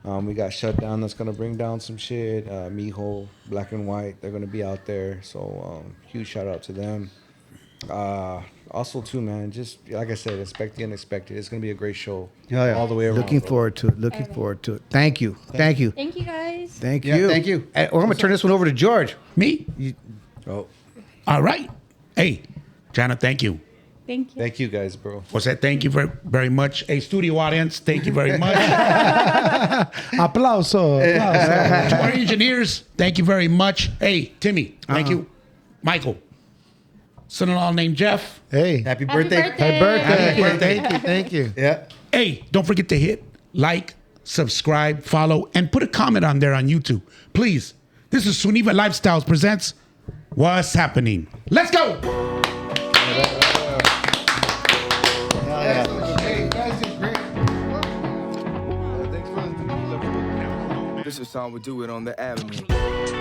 We got Shutdown that's gonna bring down some shit. Mijo, Black and White, they're gonna be out there. So huge shout out to them. Also, too, man, just like I said, expect the unexpected. It's gonna be a great show all the way around. Looking forward to it. Looking forward to it. Thank you. Thank you. Thank you guys. Thank Yeah, you. thank you. And, or I'm gonna turn this one over to George. Me? Oh, All right. Hey, Jana, thank you. Thank you. thank you guys, bro. Jose, thank you very, very much. Hey, studio audience, thank you very much. Aplauso. Aplauso. To our engineers, thank you very much. Hey, Timmy, thank you. Michael, son-in-law named Jeff. Hey. Happy Happy birthday. Happy birthday. birthday. Thank you. Thank you. Yeah. Hey, don't forget to hit like, subscribe, follow, and put a comment on there on YouTube. Please. This is SeunevA Lifestyles presents What's Happening. Let's go. This is how we do it on the avenue.